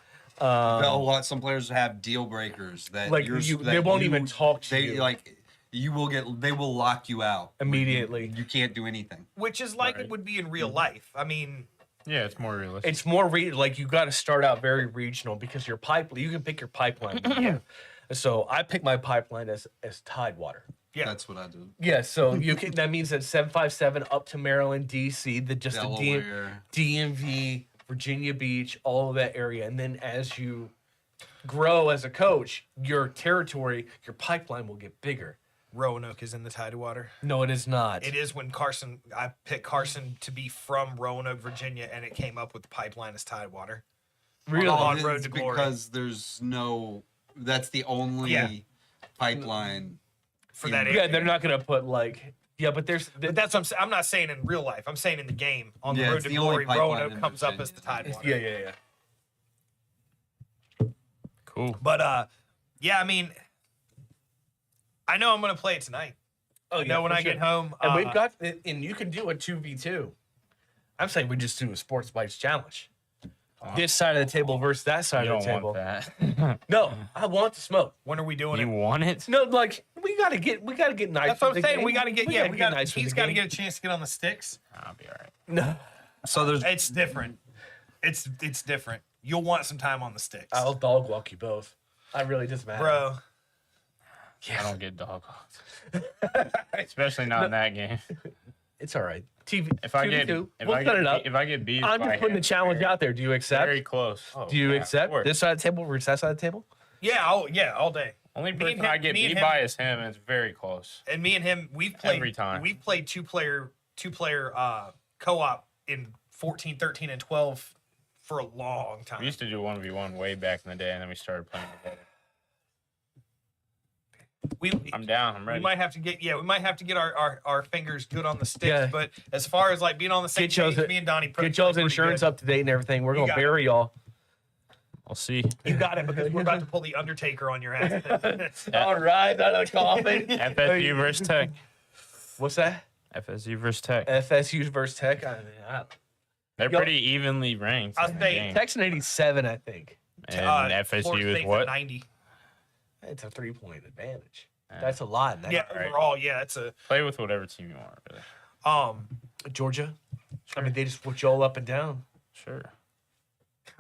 Some players have deal breakers that Like, you're, they that won't you- even talk to they, you. Like you will get. They will lock you out Immediately. You can't do anything. Which is like it would be in real life. I mean, Yeah, it's more realistic. It's more like you got to start out very regional because your pipeline. You can pick your pipeline. Yeah. So I pick my pipeline as Tidewater. yeah. That's what I do. Yeah, so you can. That means that 757 up to Maryland, DC, the Delaware. DMV, Virginia Beach, all of that area, and then as you grow as a coach, your territory, your pipeline will get bigger. Roanoke is in the Tidewater. No, it is not. It is when I picked Carson to be from Roanoke, Virginia, and it came up with the pipeline as Tidewater. Really? on It's Road to Glory. because there's no. That's the only Yeah. pipeline. For that Yeah, area. they're not gonna put like. Yeah, but there's. But that's what I'm saying. I'm not saying in real life. I'm saying in the game. On the Yeah, Road it's to the only Glory, pipeline Roanoke in comes up as the Virginia. Tidewater. yeah. Cool. But yeah, I mean, I know I'm gonna play it tonight. Oh, I know when for I get sure. home. And we've got, and you can do a 2v2. I'm saying we just do a Sports Bites challenge. This side of the table versus that side You of the don't table. want that. No, I want to smoke. When are we doing You it? want it? No, like we gotta get nice. That's what I'm with the saying. game. We gotta get. nice. with He's the got to game. get a chance to get on the sticks. I'll be all right. No, So there's. It's different. It's different. You'll want some time on the sticks, I'll dog walk you both. I really doesn't matter, bro. I don't get dog walked. Especially not in that game. It's all right. TV. If I 2v2. get we'll set it up. if I get beat, I'm by just putting the him, challenge out there. Do you accept? very close. Do you Yeah, of accept course. this side of the table versus that side of the table? Yeah, all day. Only Me person and him- I get me and beat him- by is him, and it's very close. And me and him, we've played Every time. We've played two player co-op in 14, 13, and 12 for a long time. We used to do 1v1 way back in the day, and then we started playing together. I'm down. I'm we ready. might have to get our fingers good on the sticks. Yeah. But as far as like being on the same Get y'all's- page, me and Donnie Get y'all's insurance up to date and everything. We're You gonna got it. bury y'all. I'll see. You got it, because we're about to pull the Undertaker on your ass. All right, that coffee. FSU versus Tech. What's that? FSU versus Tech. FSU versus Tech. I mean, They're Yo- pretty evenly ranked. I'll in the say game. Tech's an 87, I think. And Florida FSU is State's what? at 90. It's a 3-point advantage. That's a lot. Yeah, right. overall, yeah, it's a Play with whatever team you want. Really. Georgia. I mean, they just put y'all up and down. Sure.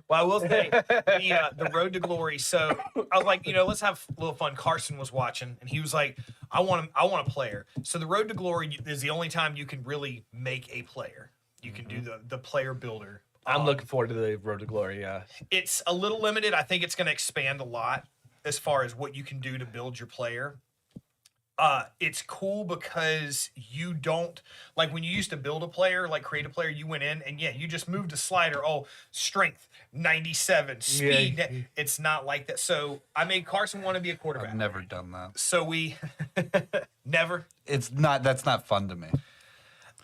Well, I will say the Road to Glory. So I was like, let's have a little fun. Carson was watching, and he was like, I want a player. So the Road to Glory is the only time you can really make a player. You can do the player builder. I'm looking forward to the Road to Glory. Yeah. It's a little limited. I think it's going to expand a lot as far as what you can do to build your player. It's cool because you don't, like when you used to build a player, like create a player, you went in and you just moved a slider. Oh, strength 97, speed. Yeah. It's not like that. So I made Carson want to be a quarterback. I've never done that. So we never. It's not. That's not fun to me.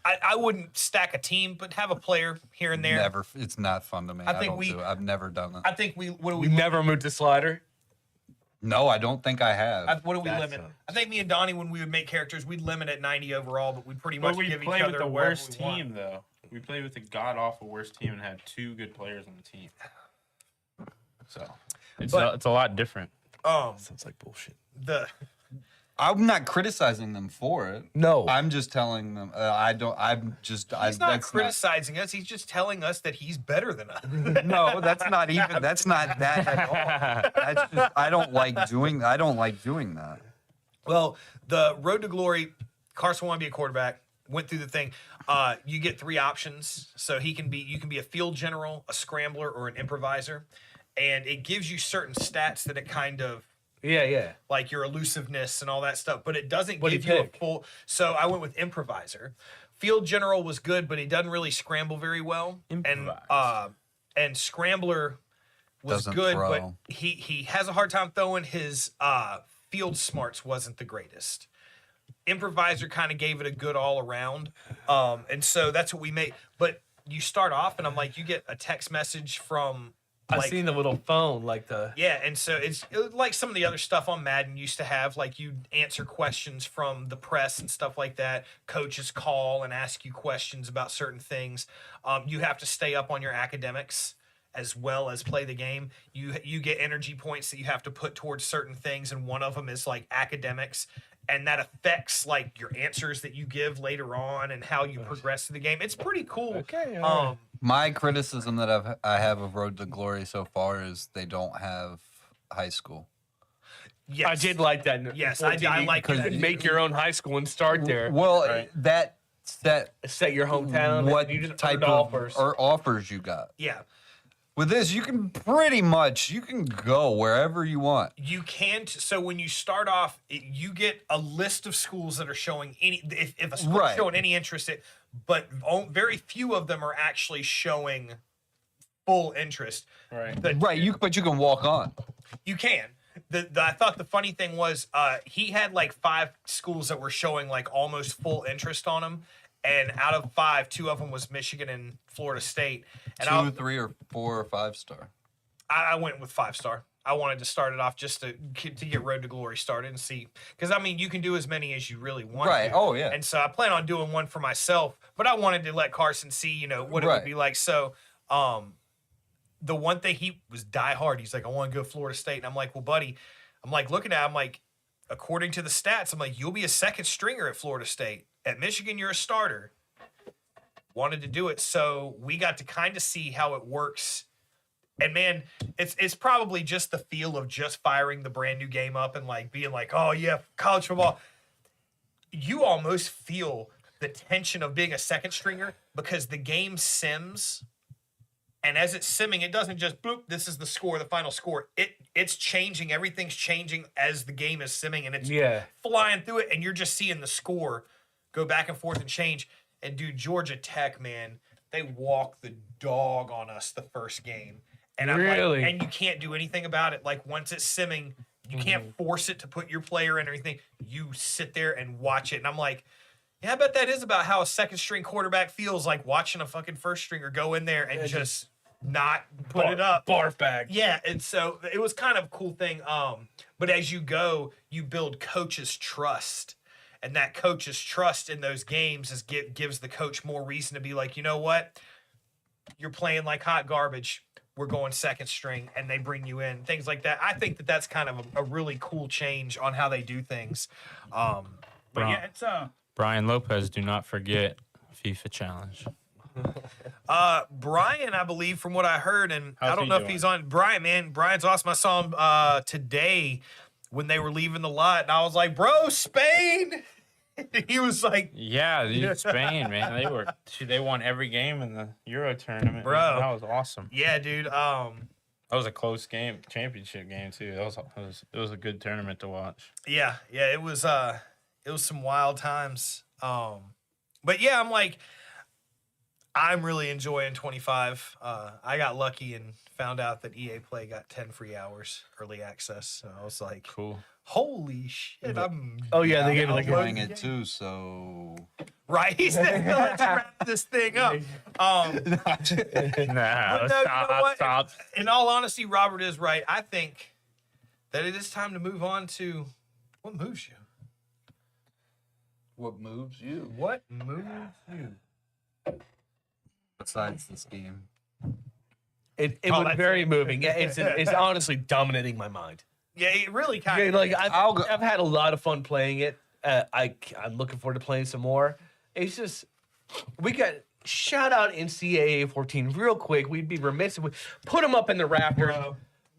I wouldn't stack a team, but have a player here and there. Never. It's not fun to me. I I, think don't we- do it. I've never done it. I think we We never moved a slider. No, I don't think I have. what do we That limit? sounds- I think me and Donnie, when we would make characters, we'd limit at 90 overall, but we'd pretty much But we give each play other with the wherever worst we want. team, though. We played with the god awful worst team and had 2 good players on the team. So it's a lot different. Sounds like bullshit. I'm not criticizing them for it. No. I'm just telling them. I don't. I'm just. He's not criticizing us. He's just telling us that he's better than us. No, that's not even. That's not that at all. That's just. I don't like doing. I don't like doing that. Well, the Road to Glory, Carson wanted to be a quarterback. Went through the thing. You get 3 options. So you can be a field general, a scrambler, or an improviser, and it gives you certain stats that it kind of Yeah. like your elusiveness and all that stuff, but it doesn't What'd give you you a pick? full. So I went with improviser. Field general was good, but he doesn't really scramble very well. Improvise. And scrambler was Doesn't good, throw. but he has a hard time throwing. His field smarts wasn't the greatest. improviser kind of gave it a good all around. And so that's what we made. But you start off, and I'm like, you get a text message from. I've Like, seen the little phone, like the. yeah, and so it's like some of the other stuff on Madden used to have, like you answer questions from the press and stuff like that. Coaches call and ask you questions about certain things. You have to stay up on your academics as well as play the game. You get energy points that you have to put towards certain things, and one of them is like academics, and that affects like your answers that you give later on and how you progress through the game. It's pretty cool. Okay, My criticism that I have of Road to Glory so far is they don't have high school. Yes. I did like that. Yes, I like You that. could make your own high school and start there. Well, Right. that Set your hometown. what and you just type earned of offers. offers you got. Yeah. With this, you can pretty much go wherever you want. You can't. So when you start off, you get a list of schools that are showing any. If a school is Right. showing any interest, but very few of them are actually showing full interest. Right. Right, but you can walk on. You can. I thought the funny thing was he had like 5 schools that were showing like almost full interest on him, and out of 5, 2 of them was Michigan and Florida State. And 2, 3, or 4 or 5 star. I went with 5-star. I wanted to start it off just to get Road to Glory started and see, because I mean you can do as many as you really want. Right. to. Oh yeah. And so I plan on doing one for myself, but I wanted to let Carson see, what it would Right. be like. So, the one thing he was die hard. He's like, I want to go Florida State, and I'm like, well, buddy, I'm like looking at, I'm like, according to the stats, I'm like, you'll be a second stringer at Florida State. At Michigan, you're a starter. Wanted to do it, so we got to kind of see how it works. And man, it's probably just the feel of just firing the brand new game up and like being like, oh yeah, college football. You almost feel the tension of being a second stringer because the game sims, and as it's simming, it doesn't just bloop. This is the score, the final score. It's changing. Everything's changing as the game is simming, and it's flying through it, and you're just seeing the score go back and forth and change. And dude, Georgia Tech, man, they walked the dog on us the first game. And I'm Really? like, and you can't do anything about it. Like once it's simming, you can't force it to put your player in or anything. You sit there and watch it. And I'm like, yeah, I bet that is about how a second string quarterback feels, like watching a fucking first stringer go in there and just not put it up. Barf bag. Yeah, and so it was kind of a cool thing. But as you go, you build coaches' trust. And that coach's trust in those games gives the coach more reason to be like, you know what? You're playing like hot garbage. We're going second string, and they bring you in, things like that. I think that's kind of a really cool change on how they do things. But yeah, it's Brian Lopez, do not forget FIFA challenge. Brian, I believe, from what I heard, and How's I don't he know if doing? he's on. Brian, man, Brian's awesome. I saw him today when they were leaving the lot, and I was like, bro, Spain. He was like, Yeah, dude, Spain, man. They won every game in the Euro tournament. Bro. That was awesome. yeah, dude. That was a close game, championship game too. It was a good tournament to watch. Yeah, it was some wild times. But yeah, I'm really enjoying 25. I got lucky and found out that EA Play got 10 free hours early access. So I was like, Cool. holy shit, I'm Oh yeah, they gave it I'm like playing it too, so right. He said, let's wrap this thing up. Nah, no, you know what? stop. In all honesty, Robert is right. I think that it is time to move on to what moves you. what moves you What moves you? besides this game? it Oh, was that's very moving. Yeah, it's honestly dominating my mind. Yeah, it really kind Yeah, of. like I'll go- I've had a lot of fun playing it. I'm looking forward to playing some more. It's just we got shout out NCAA 14 real quick. We'd be remiss if we put them up in the rafters.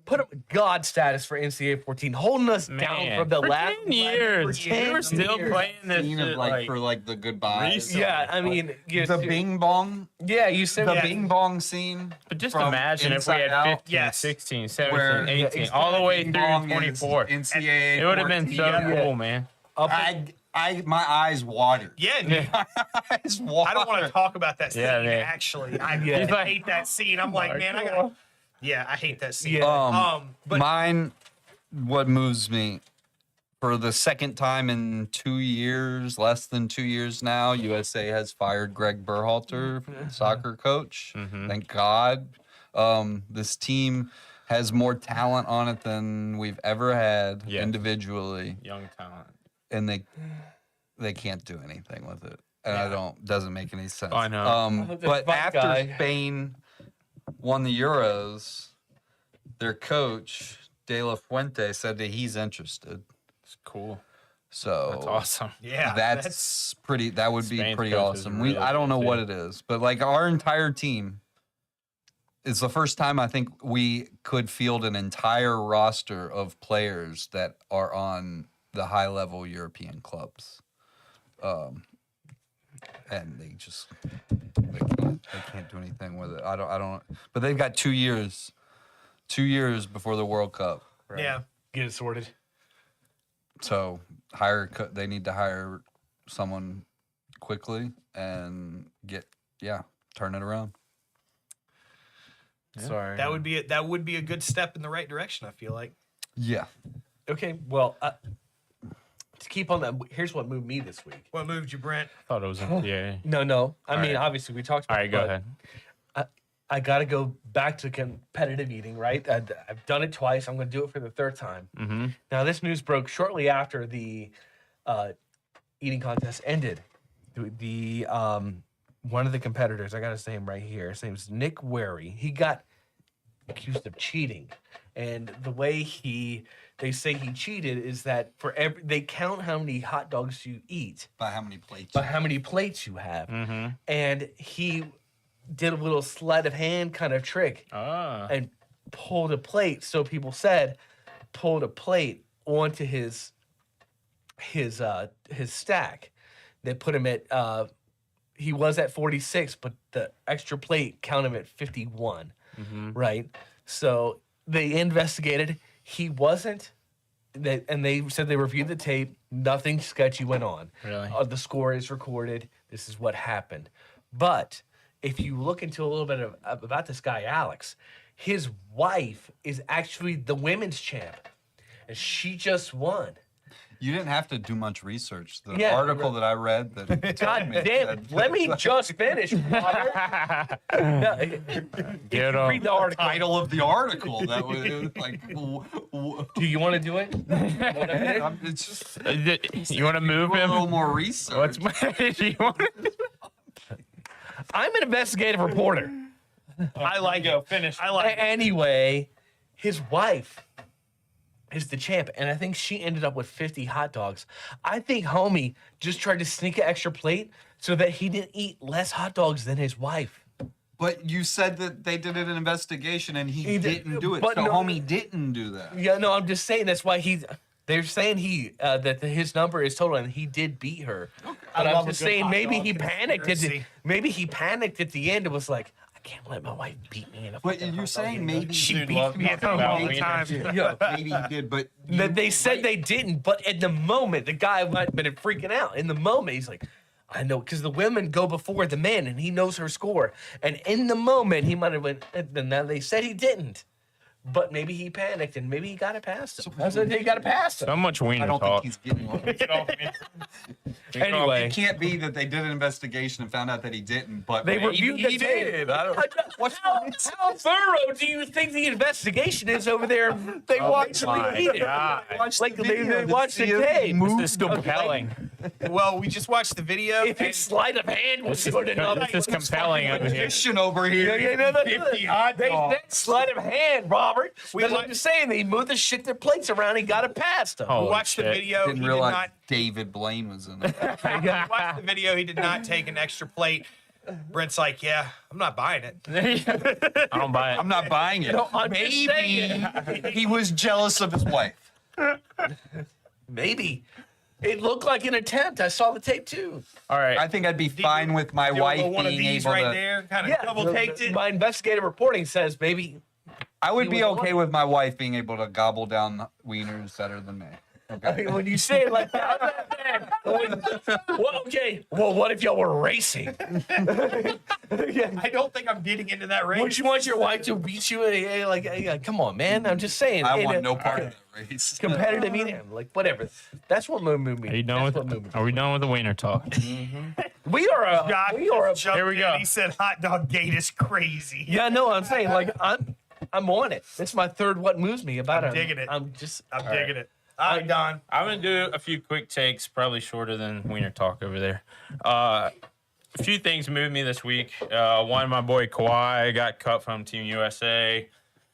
Put them God status for NCAA 14, holding us down Man, from the for last 10 years. for We 10 were still years. playing this Scene shit, of like for like the goodbyes. recent- Yeah, I mean, The Bing Bong, yeah, you said the Yeah. Bing Bong scene. But just from imagine if we Inside had Out, 15, Yes. 16, 17, where 18, all the way Bing through Bong is 24. NCAA. It would have been so 14. cool, man. My eyes watered. Yeah, dude, Eyes watered. I don't want to talk about that scene. Yeah, man. Actually, I Yeah. hate that scene. I'm like, man, I hate that scene. Yeah. But Mine, what moves me for the second time in 2 years, less than 2 years now, USA has fired Greg Berhalter, soccer coach. Thank God. This team has more talent on it than we've ever had individually, Young talent. and they can't do anything with it. And doesn't make any sense. I know. But Fun after guy. Spain won the Euros, their coach De La Fuente said that he's interested. It's cool. So That's awesome. Yeah, that's pretty. That would be Spain's pretty coach is awesome. really I don't know good, what too. it is, but like our entire team. It's the first time I think we could field an entire roster of players that are on the high-level European clubs, and they can't do anything with it. I don't. But they've got 2 years, 2 years before the World Cup. Yeah. Get it sorted. So they need to hire someone quickly and turn it around. Sorry. That would be a good step in the right direction, I feel like. Yeah. Okay, well, to keep on that, here's what moved me this week. What moved you, Brent? Thought it was yeah. No. I mean, right. obviously, we talked about All right, it, go but ahead. I got to go back to competitive eating, right? I've done it twice. I'm going to do it for the third time. Mm-hmm. Now, this news broke shortly after the eating contest ended. The one of the competitors, I got to say him right here. His name's Nick Wary. He got accused of cheating, and the way they say he cheated is that they count how many hot dogs you eat By how many plates? by how many plates you have, and he did a little sleight of hand kind of trick Ah. and pulled a plate. So people said pulled a plate onto his stack. They put him at he was at 46, but the extra plate counted him at 51. Right? So they investigated. He wasn't. And they said they reviewed the tape. Nothing sketchy went on. Really? The score is recorded. This is what happened. But if you look into a little bit about this guy, Alex, his wife is actually the women's champ. And she just won. You didn't have to do much research. The Yeah, article that I read that God damn it. Let me just finish, Robert. No, Get him. read the article. title of the article that was like Do you want to do it? it's just You want to move a little him? more research. You want I'm an investigative reporter. I like it. Finish. I like it. Anyway, his wife is the champ, and I think she ended up with 50 hot dogs. I think homie just tried to sneak an extra plate so that he didn't eat less hot dogs than his wife. But you said that they did an investigation and he He did- didn't do it. but So no- homie didn't do that. Yeah, no, I'm just saying that's why they're saying that his number is total, and he did beat her. But I'm love a just good saying hot maybe dog he panicked at the, conspiracy. maybe he panicked at the end and was like, I can't let my wife beat me in a But fucking you're hot dog saying game." maybe She he beat me at the about wrong wieners. time. Yeah, maybe he did, but They said they didn't, but at the moment, the guy might have been freaking out. In the moment, he's like, I know, because the women go before the men, and he knows her score. And in the moment, he might have went, and now they said he didn't. But maybe he panicked, and maybe he got it past him. I said he got it past him. So much wiener I don't talk. think he's getting one. Get off me. Anyway, It can't be that they did an investigation and found out that he didn't, but they maybe reviewed he the tape. did. I don't, what's How thorough do you think the investigation is over there? They watched my the meeting. God. Like they video to watched the see if he tape. moved This is compelling. Well, we just watched the video. If his sleight of hand was good enough, This is compelling over here. magician over here. Yeah, no. 50 hot They dogs. said sleight of hand, Robert. That's what like- I'm just saying. They moved the shit their plates around. He got it past them. Oh. We watched the shit. video. Didn't He realize did not. David Blaine was in it. We watched the video. He did not take an extra plate. Brent's like, yeah, I'm not buying it. I don't buy it. I'm not buying it. No, I'm just Maybe saying. he was jealous of his wife. Maybe. It looked like an attempt. I saw the tape too. All right. I think I'd be fine with my Do wife one of being these able right to. there, kind of Yeah, double taked it. My investigative reporting says maybe. I would He be was okay the one. with my wife being able to gobble down wieners better than me. I mean, when you say it like that, well, okay. Well, what if y'all were racing? I don't think I'm getting into that race. Would you want your wife to beat you? Come on, man. I'm just saying. I in want a no part of that race. competitive eating. Like, whatever. That's what moved me. Are you done with it? Are we done with the wiener talk? We are a. Josh We are a. jumped Here we in, go. He said hot dog gate is crazy. Yeah, no, I'm saying like I'm on it. It's my third. What moves me about it? I'm digging it. I'm just. I'm digging it. All right, Don. I'm gonna do a few quick takes, probably shorter than wiener talk over there. A few things moved me this week. One, my boy Kawhi got cut from Team USA.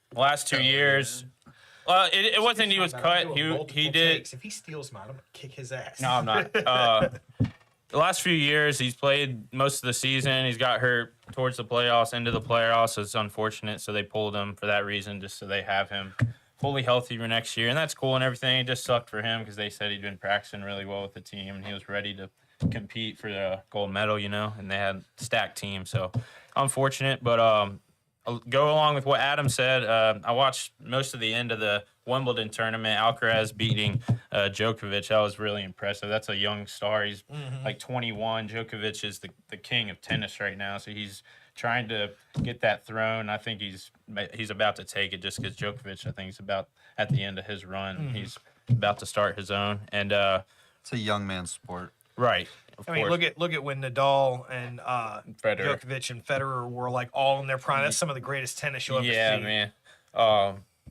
The last 2 years, it wasn't he was cut. He did. If he steals mine, I'm gonna kick his ass. No, I'm not. The last few years, he's played most of the season. He's got hurt towards the playoffs, into the playoffs. So it's unfortunate. So they pulled him for that reason, just so they have him fully healthy for next year. And that's cool and everything. It just sucked for him because they said he'd been practicing really well with the team and he was ready to compete for the gold medal, and they had a stacked team. So unfortunate, but I'll go along with what Adam said. I watched most of the end of the Wimbledon tournament. Alcaraz beating Djokovic. That was really impressive. That's a young star. He's like 21. Djokovic is the king of tennis right now. So he's trying to get that throne. I think he's about to take it just because Djokovic, I think, is about at the end of his run. He's about to start his own. And It's a young man's sport. right. Of I mean, course. look at when Nadal and Federer. Djokovic and Federer were like all in their prime. That's some of the greatest tennis you'll ever Yeah, see. man.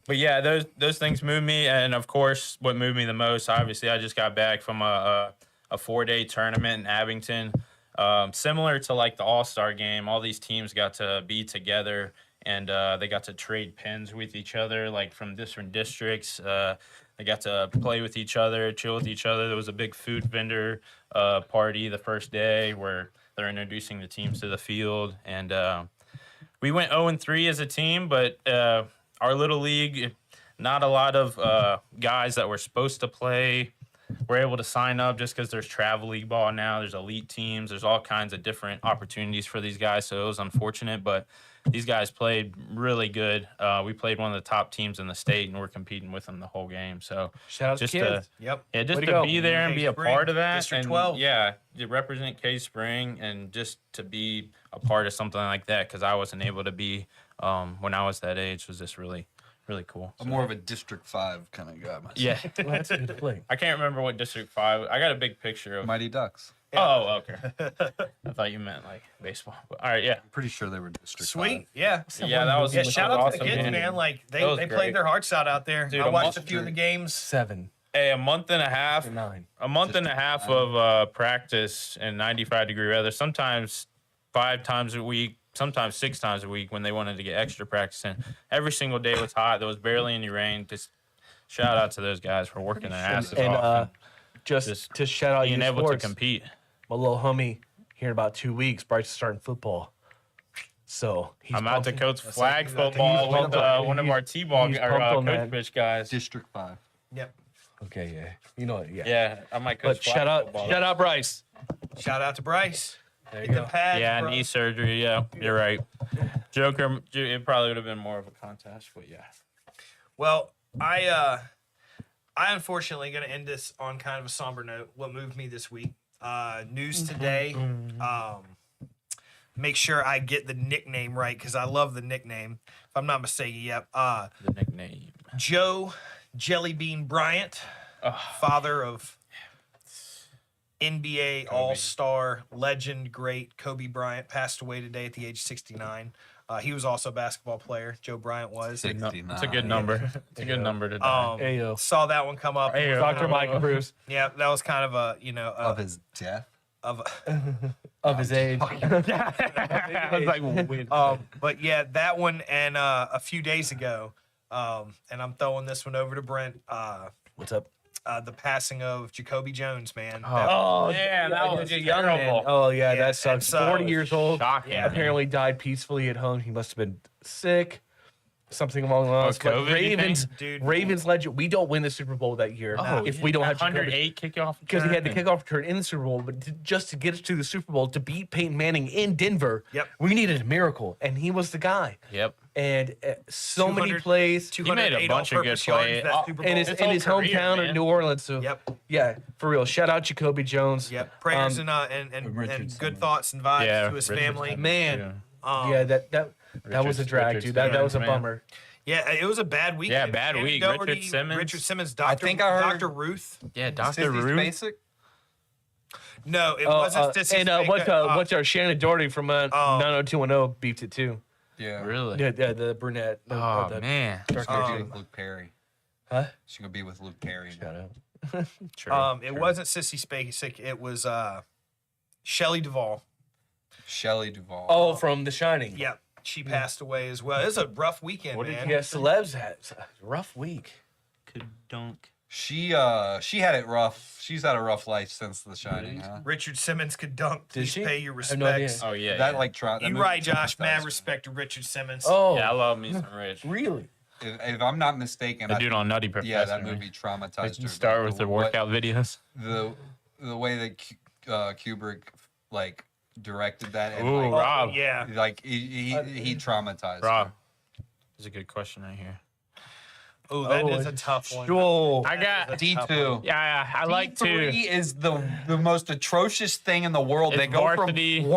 But yeah, those things move me, and of course, what moved me the most, obviously, I just got back from a 4-day tournament in Abington, similar to like the All-Star game. All these teams got to be together, and they got to trade pins with each other, like from different districts. They got to play with each other, chill with each other. There was a big food vendor party the first day where they're introducing the teams to the field, and we went 0-3 as a team, but our little league, not a lot of guys that were supposed to play were able to sign up just because there's travel league ball now. There's elite teams. There's all kinds of different opportunities for these guys. So it was unfortunate, but these guys played really good. We played one of the top teams in the state, and we're competing with them the whole game. So Shout out to just kids. Yep. yeah, just Way to to go. be there and be a K-Spring, part of that, District and 12. yeah, to represent K Spring, and just to be a part of something like that because I wasn't able to be when I was that age was just really, really cool. I'm more of a District 5 kind of guy myself. Yeah, Well, that's a good play. I can't remember what District 5. I got a big picture of. Mighty Ducks. Oh, okay. I thought you meant like baseball. But, all right, yeah. Pretty sure they were District 5. Sweet. Yeah. Yeah, that was Yeah, shout out to the awesome, kids, man. Like they That was played great. their hearts out out there. Dude, I a watched a month- few of the games. 7 Hey, a month and a half. or 9. A month and a half of practice in 95-degree weather, sometimes 5 times a week, sometimes 6 times a week when they wanted to get extra practice in. Every single day was hot. There was barely any rain. Just shout out to those guys for working their asses And off just Just to shout out and being you able sports, to compete. my little homie here in about 2 weeks, Bryce is starting football. So he's I'm out to pumped- coach That's flag like- that's football like- with one of our T-ball he's or pumped on coach that. pitch guys. District 5. Yep. Okay, yeah. You know it, yeah. Yeah, I might coach But flag football. shout out Bryce. Shout out to Bryce. There you Get the go. pads, Yeah, bro. knee surgery. Yeah, you're right. Joker, it probably would have been more of a contest, but yeah. Well, I unfortunately going to end this on kind of a somber note. What moved me this week? News today. Make sure I get the nickname right because I love the nickname. If I'm not mistaken, yep. The nickname. Joe Jellybean Bryant, father of NBA All-Star legend, great Kobe Bryant, passed away today at the age of 69. He was also a basketball player. Joe Bryant was. It's a good number. It's a good number to die. Ayo. Saw that one come up. Ayo. Dr. Mike Bruce Yeah, that was kind of a Of his death. of of his age. I was like, wait. but yeah, that one and a few days ago, and I'm throwing this one over to Brent. What's up? The passing of Jacoby Jones, man. Oh, yeah, that was a young man. terrible. Oh yeah, Yeah, that sucks. and so- 40 years old. Shocking. Yeah. Apparently died peacefully at home. He must have been sick. Something along the lines. But COVID, you Ravens, think? Dude. Ravens legend. We don't win the Super Bowl that year if we don't have Jacoby. 108 kickoff Because he had the return. kickoff return in the Super Bowl, but just to get us to the Super Bowl, to beat Peyton Manning in Denver, Yep. we needed a miracle, and he was the guy. Yep. and so many 200 plays. 208 bunch of good all-purpose yards plays. that Super Bowl. And His in his whole career, hometown of man. New Orleans. So Yep. yeah, for real. Shout out Jacoby Jones. Yep. Prayers Um, and Richard good Simmons. thoughts and vibes Yeah, to his Richard family. Simmons, Man. too. Yeah, that was a drag, Richard dude. That was a Simmons, man. bummer. Yeah, it was a bad week. Yeah, bad Shannon week. Doherty, Richard Simmons. Richard Simmons, I Dr. think I heard- Dr. Ruth. Yeah, Dr. Sissy's Ruth. Basic. No, it wasn't Sissy And Spake, what's our Shannon Doherty from 90210 beefed it too. Yeah. Really? Yeah, the brunette. Oh, the man. She's gonna be with Luke Perry. Huh? She's gonna be with Luke Perry. Shout out. True. It wasn't Sissy Spacek. It was Shelley Duvall. Shelley Duvall. Oh, from The Shining. Yep, she passed away as well. It was a rough weekend, What did man. Yeah, celebs had a rough week. Could dunk. She had it rough. She's had a rough life since The Shining, huh? Richard Simmons could dunk. Did Please she? pay your I have no idea. respects. Oh, yeah. That yeah. like that You movie right, Josh. traumatized Mad me. respect to Richard Simmons. Oh, Yeah, I love me some Rich. really? If I'm not mistaken, The I dude on Nutty Professor. yeah, that man. movie traumatized Let's her. just start with the what- workout videos. The way that Kubrick like directed that and Ooh, like, Rob. Yeah. like he traumatized. Rob. There's a good question right here. Oh, that is a tough one. Sure. I got D2. Yeah, I like to. D3 is the most atrocious thing in the world. It's They go varsity. from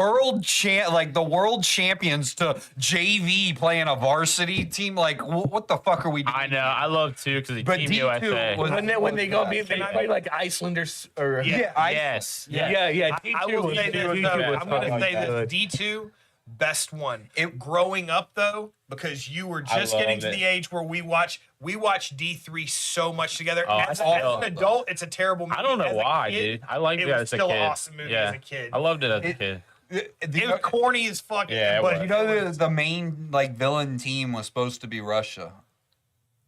the world champions to JV playing a varsity team. Like what the fuck are we doing? I know. I love to because But Team D2 USA. was- When they go Yeah. beat, they play like Icelanders or Yeah. Yes. yeah. I will say this, D2 though. was I'm going to fucking say this. good. D2, best one. Growing up, though, because you were just I getting love to it. the age where we watch D3 so much together. Oh, as, I as still- an adult, it's a terrible movie. I don't know As a why, kid, dude. I liked it it was as a still kid. an awesome movie yeah. as a kid. I loved it as a kid. It was corny as fuck. Yeah, it but was. You know the main like villain team was supposed to be Russia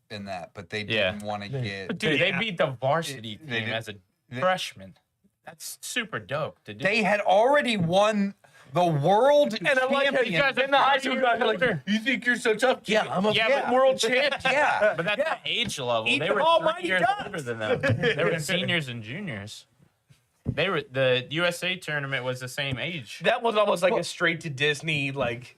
in that, but they Yeah. didn't want to get. But dude, Yeah. they beat the varsity They team did. as a freshman. That's super dope. To do. They had already won the world And I'm like, champion. you guys in the high school guys are like, you think you're so tough? Yeah, I'm a Yeah, but- world champion. yeah. But that's the age level. Eat They the were almighty 3 years ducks. older than them. They were seniors and juniors. They were the USA tournament was the same age. That was almost like a straight to Disney, like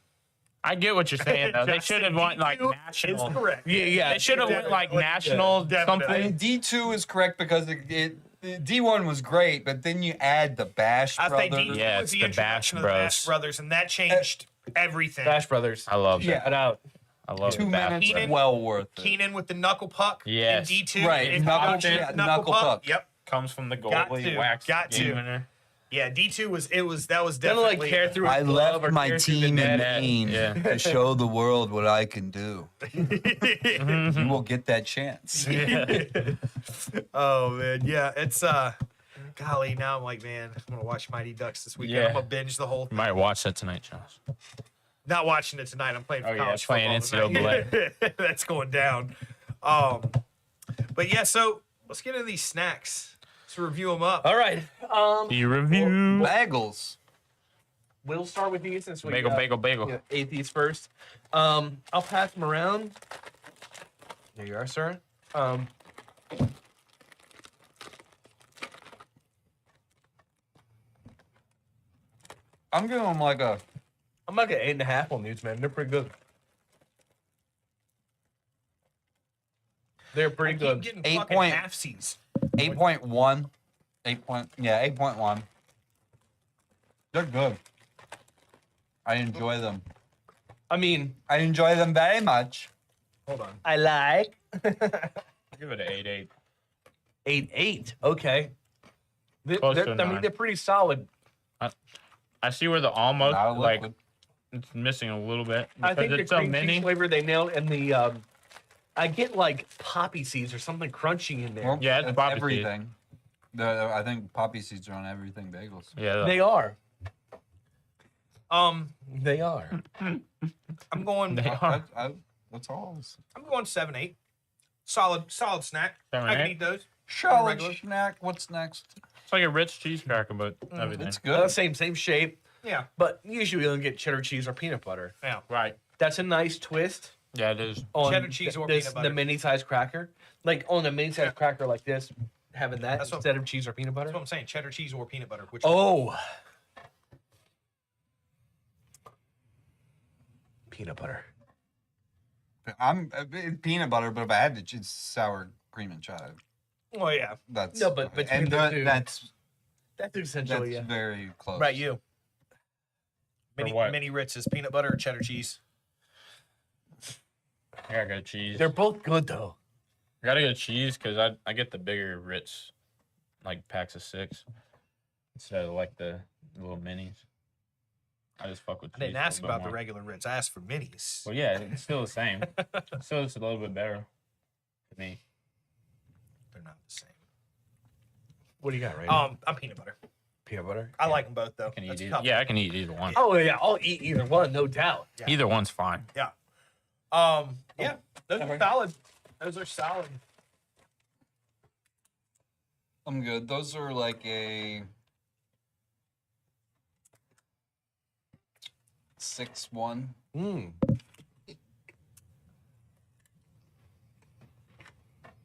I get what you're saying though. They should have won like D2 national. is correct. yeah. They should have won like national definitely. I something. mean, D2 is correct because D1 was great, but then you add the Bash I think brothers. D2 Yeah, was it's the the Bash introduction of the Bash Bros. Brothers, and that changed everything. Bash Brothers. I love Yeah. that. Shout out. I love 2 the Bash minutes Brothers. Keenan- well worth it. Keenan with the knuckle puck Yes. in D2. Right, If you knuckle- watch it, yeah, knuckle puck. Yep. Comes from the Got goalie, to, wax got game to. winner. Yeah, D2 was that was Doesn't like definitely tear through his I glove left or my tear through the team in net. Maine Yeah. to show the world what I can do. You will get that chance. Oh man, yeah, it's golly, now I'm like, man, I'm gonna watch Mighty Ducks this weekend. Yeah. I'm gonna binge the whole You thing. might watch that tonight, Josh. Not watching it tonight. I'm playing for Oh, yeah, college playing football tonight. That's going down. But yeah, so let's get into these snacks. Let's review them up. All right. Do you review? Bagels. We'll start with these since we Bagel, bagel, bagel. ate these first. I'll pass them around. There you are, sir. I'm giving them like a I'm like an 8.5 on these, man. They're pretty good. They're I pretty keep good. getting 8 fucking point- half C's. 8.1. 8.1. They're good. I enjoy them. I mean, I enjoy them very much. Hold on. I like Give it an 8-8. 8.8. Okay. Close to a I mean, 9. they're pretty solid. I see where the almost Not a like liquid. it's missing a little bit. I think because the it's so cream many. cheese flavor they nailed, and the I get like poppy seeds or something crunchy in there. Well, Yeah, it's poppy seed. everything. I think poppy seeds are on everything bagels. Yeah, They are. they are. I'm going. They are. That's all. I'm going 7-8. Solid snack. 7, I can 8? eat those. Charlotte Regular. snack. What's next? It's like a rich cheese cracker, but Mm, everything. It's good. Same shape, Yeah. but usually you'll get cheddar cheese or peanut butter. Yeah. Right. That's a nice twist Yeah, it is. on Cheddar cheese or peanut butter. the mini size cracker. Like on a mini size cracker like this, having that That's what- instead of cheese or peanut butter. That's what I'm saying. Cheddar cheese or peanut butter. Which Oh, peanut butter. It's peanut butter, but if I had to choose sour cream and chive, Oh yeah. that's No, but between and the two, that's essentially very close. Right, you. Mini what? mini Ritz's peanut butter or cheddar cheese. I gotta go cheese. They're both good though. I gotta go cheese because I get the bigger Ritz, like packs of 6, instead of like the little minis. I just fuck with cheese. I didn't a ask little bit about the more. regular Ritz. I asked for minis. Well, yeah, it's still the same. Still, it's a little bit better to me. They're not the same. What do you got right I'm peanut butter. Peanut butter. I like them both though. Can eat That's either. tough. Yeah, I can eat either one. Oh yeah, I'll eat either one, no doubt. Yeah. Either one's fine. Yeah. Yeah. Those are solid. Those are solid. I'm good. Those are like a 6-1. Mm.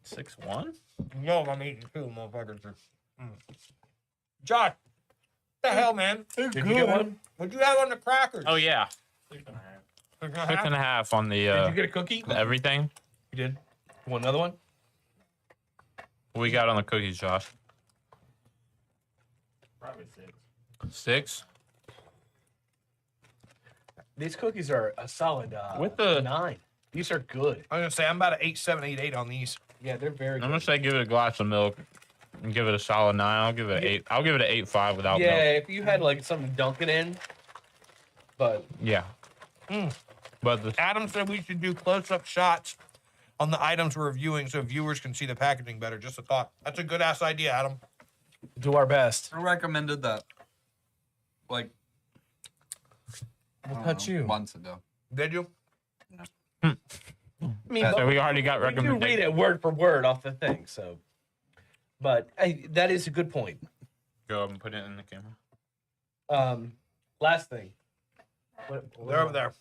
6-1. No, I'm eating two motherfuckers. Josh, what the hell, man? Did you get one? What'd you have on the crackers? Oh yeah, 6.5 on the Did you get a cookie? the everything. You did. You want another one? What we got on the cookies, Josh? Probably 6. 6. These cookies are a solid With the- 9. These are good. I was gonna say I'm about an 8, 7, 8, 8 on these. Yeah, they're very I'm good. gonna say give it a glass of milk and give it a solid 9. I'll give it an 8. I'll give it an 8.5 without Yeah, milk. if you had like something dunking in, but Yeah. But the Adam said we should do close-up shots on the items we're reviewing so viewers can see the packaging better. Just a thought. That's a good ass idea, Adam. do our best. I recommended that like We'll I don't touch know, you. months ago. Did you? I mean, so we already got we do read recommendations. it word for word off the thing, so. But hey, that is a good point. Go up and put it in the camera. Last thing. They're over there.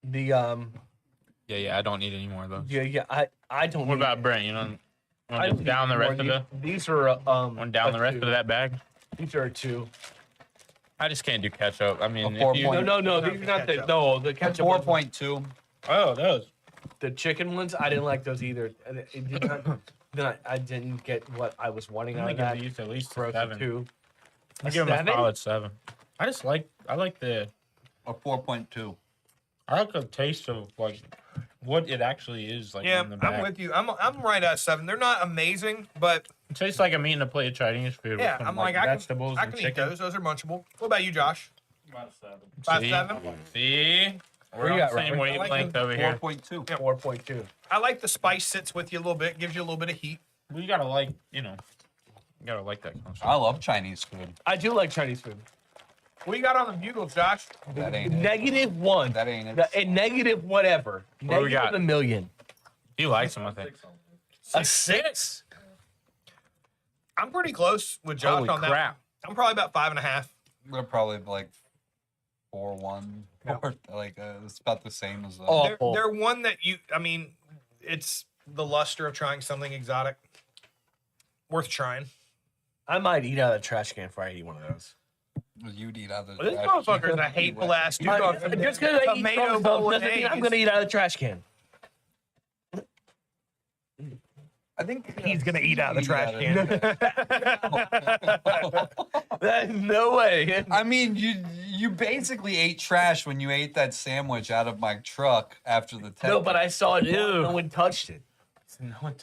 The Yeah. I don't need any more of those. yeah, I don't. What need- about Brent? You know, I want don't to down need the more. rest of the These are one down the rest of that bag? These are 2. I just can't do ketchup. I mean, A 4 if you, point- No, these are not the the ketchup. ones. 4.2. oh those. The chicken ones, I didn't like those either. It did not, I didn't get what I was wanting I'm out of gonna that. give these at least For a us 7. 2. I give them a 7? solid 7. I like the A 4.2. I like the taste of like what it actually is like Yeah, in the bag. I'm with you. I'm right at 7. They're not amazing, but It tastes like I'm eating a plate of Chinese food. yeah, with some, I'm like I vegetables can and eat chicken. those. Those are munchable. What about you, Josh? About 7. About See? 7. See, we're you on got, the same Robert? I like wavelength over here. 4.2. 4.2. I like the spice sits with you a little bit, gives you a little bit of heat. We gotta like, you gotta like that kind of I stuff. love Chinese food. I do like Chinese food. What you got on the bugles, Josh? That ain't it. -1. That ain't it. A negative whatever. What do we Negative got? a million. He likes them, I think. A 6? I'm pretty close with Josh Holy on that. crap! I'm probably about 5.5. They're probably like 4.1. Or like it's about the same as Oh. They're, Awful. they're one that I mean, it's the luster of trying something exotic. Worth trying. I might eat out of the trash can if I eat one of those. You'd eat other. This motherfucker's a hateful ass dude. on Just because I eat tomato some stuff doesn't mean I'm bolognese. going to eat out of the trash can. I think He's gonna eat out of the trash can. No way. I mean, you basically ate trash when you ate that sandwich out of my truck after the test. No, but I saw it. No one touched it.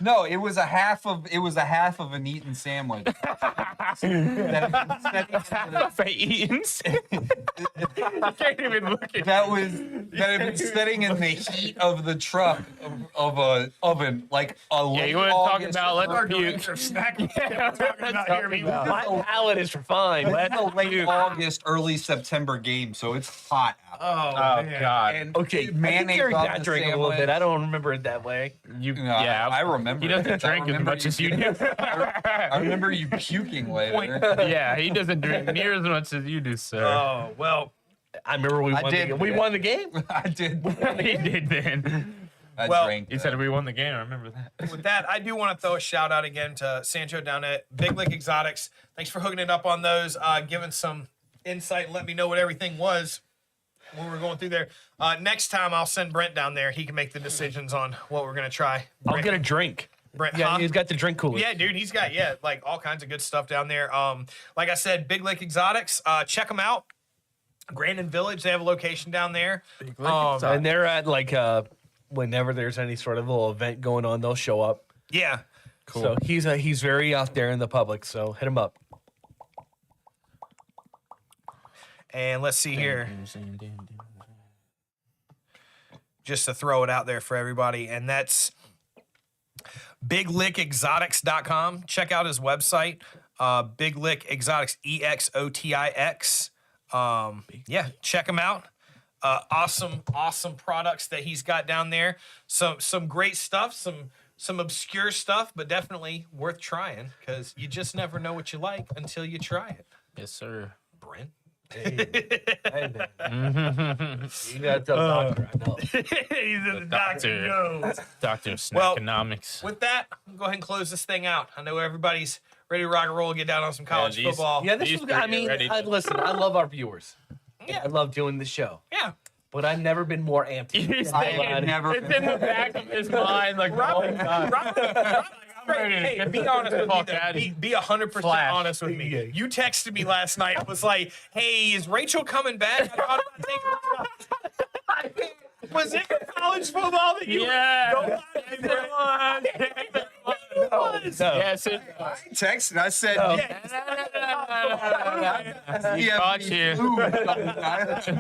No, it was a half of an eaten sandwich. That had been sitting in the heat of the truck of a oven, like a Yeah, late you were talking August. about let's puke. My palate is refined. It's a late August, early September game, so it's hot out. Oh God! And Okay, I think mayonnaise you're on the exaggerating a little bit. sandwich. I don't remember it that way. You, No, yeah, I remember. He doesn't it. I drink as remember much as you do. I remember you puking later. Yeah, he doesn't drink near as much as you do, sir. Oh well. I remember we I won. did. We won the game. I did. He did then. I Well, drank. He said we won the game. I remember that. With that, I do want to throw a shout out again to Sancho down at Big Lick Exotics. Thanks for hooking it up on those, giving some insight and let me know what everything was. when we're going through there. Next time I'll send Brent down there. He can make the decisions on what we're gonna try. I'll Brent, get a drink. Brent, Yeah, huh? he's got the drink cooler. Yeah, dude, he's got like all kinds of good stuff down there. Like I said, Big Lick Exotics. Check them out. Grandin Village, they have a location down there. And they're at like whenever there's any sort of little event going on, they'll show up. Yeah. Cool. So he's very out there in the public. So hit him up. And let's see here. Just to throw it out there for everybody. And that's BigLickExotics.com. Check out his website. Big Lick Exotics, EXOTIX. Yeah, check him out. Awesome products that he's got down there. Some great stuff, some obscure stuff, but definitely worth trying because you just never know what you like until you try it. Yes, sir. Brent. Hey, man. You got to tell the doctor. I know. He's in the doctor knows. Doctor of Well, Snackonomics. With that, we'll go ahead and close this thing out. I know everybody's ready to rock and roll and get down on some college these- football. Yeah, this These was. three I are mean, ready. listen. I love our viewers. Yeah. I love doing the show, Yeah. but I've never been more amped. I have never. It's in the back of his mind, like, Robert, hey, be honest with me. Fuck though. Daddy. Be 100% Flash. honest with me. You texted me last night. It was like, "Hey, is Rachel coming back?" I thought about taking her. Was it for college football that you? Yeah. Don't lie to me, Brent. It was. Yes, it I texted. I said, He caught you.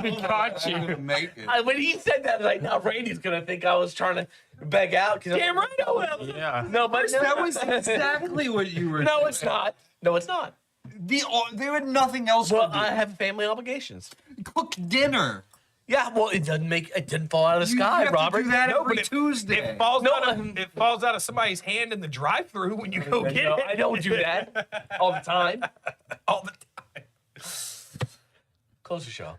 He caught you. Make it. When he said that, like, now Randy's gonna think I was trying to beg out. Damn right I will. Yeah. No, but That was exactly what you were. no, it's not. No, it's not. There had nothing else Well, to do. I have family obligations. Cook dinner. Yeah, well, it didn't fall out of the You sky, have Robert. to do that No, every but Tuesday. It falls out of somebody's hand in the drive-through when you go get No, it. I don't do that all the time. all the time. Close the show.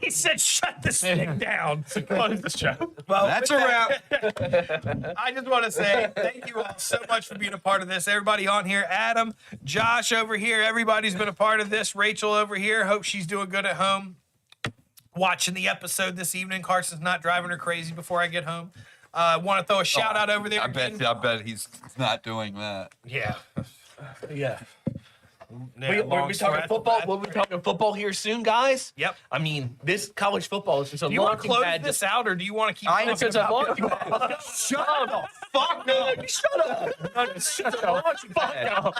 He said, "Shut this thing down." Close the show. Well, That's a wrap. I just want to say thank you all so much for being a part of this. Everybody on here, Adam, Josh over here, everybody's been a part of this. Rachel over here, hope she's doing good at home. Watching the episode this evening. Carson's not driving her crazy before I get home. Want to throw a shout out over there. I again. bet he's not doing that. Yeah. Yeah. Yeah, We're long we story. talking football. We'll be talking football here soon, guys. Yep. I mean, this college football is just a Do you want launching to close pad. this out, or do you want to keep I- talking It's a about launching pad. Shut up. Fuck no. Shut up. Shut the launching pad.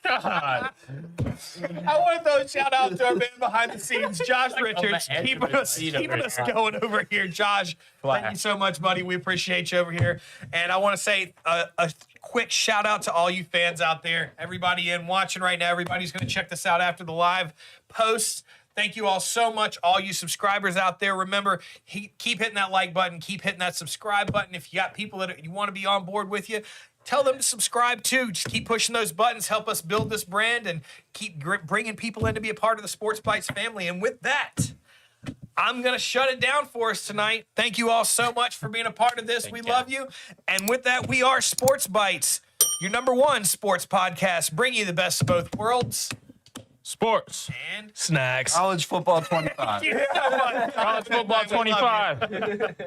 God. I want to throw a shout out to our man behind the scenes, Josh Richards, the edge keeping of his us seat over here. going over here. Josh, thank you so much, buddy. We appreciate you over here. And I want to say a quick shout out to all you fans out there, everybody in watching right now. Everybody's going to check this out after the live posts. Thank you all so much, all you subscribers out there. Remember, keep hitting that like button, keep hitting that subscribe button. If you got people that you want to be on board with you, tell them to subscribe too. Just keep pushing those buttons, help us build this brand, and keep bringing people in to be a part of the Sports Bites family. And with that, I'm going to shut it down for us tonight. Thank you all so much for being a part of this. We love you. And with that, we are Sports Bites, your #1 sports podcast, bringing you the best of both worlds. Sports. And Snacks. College football 25. College football 25.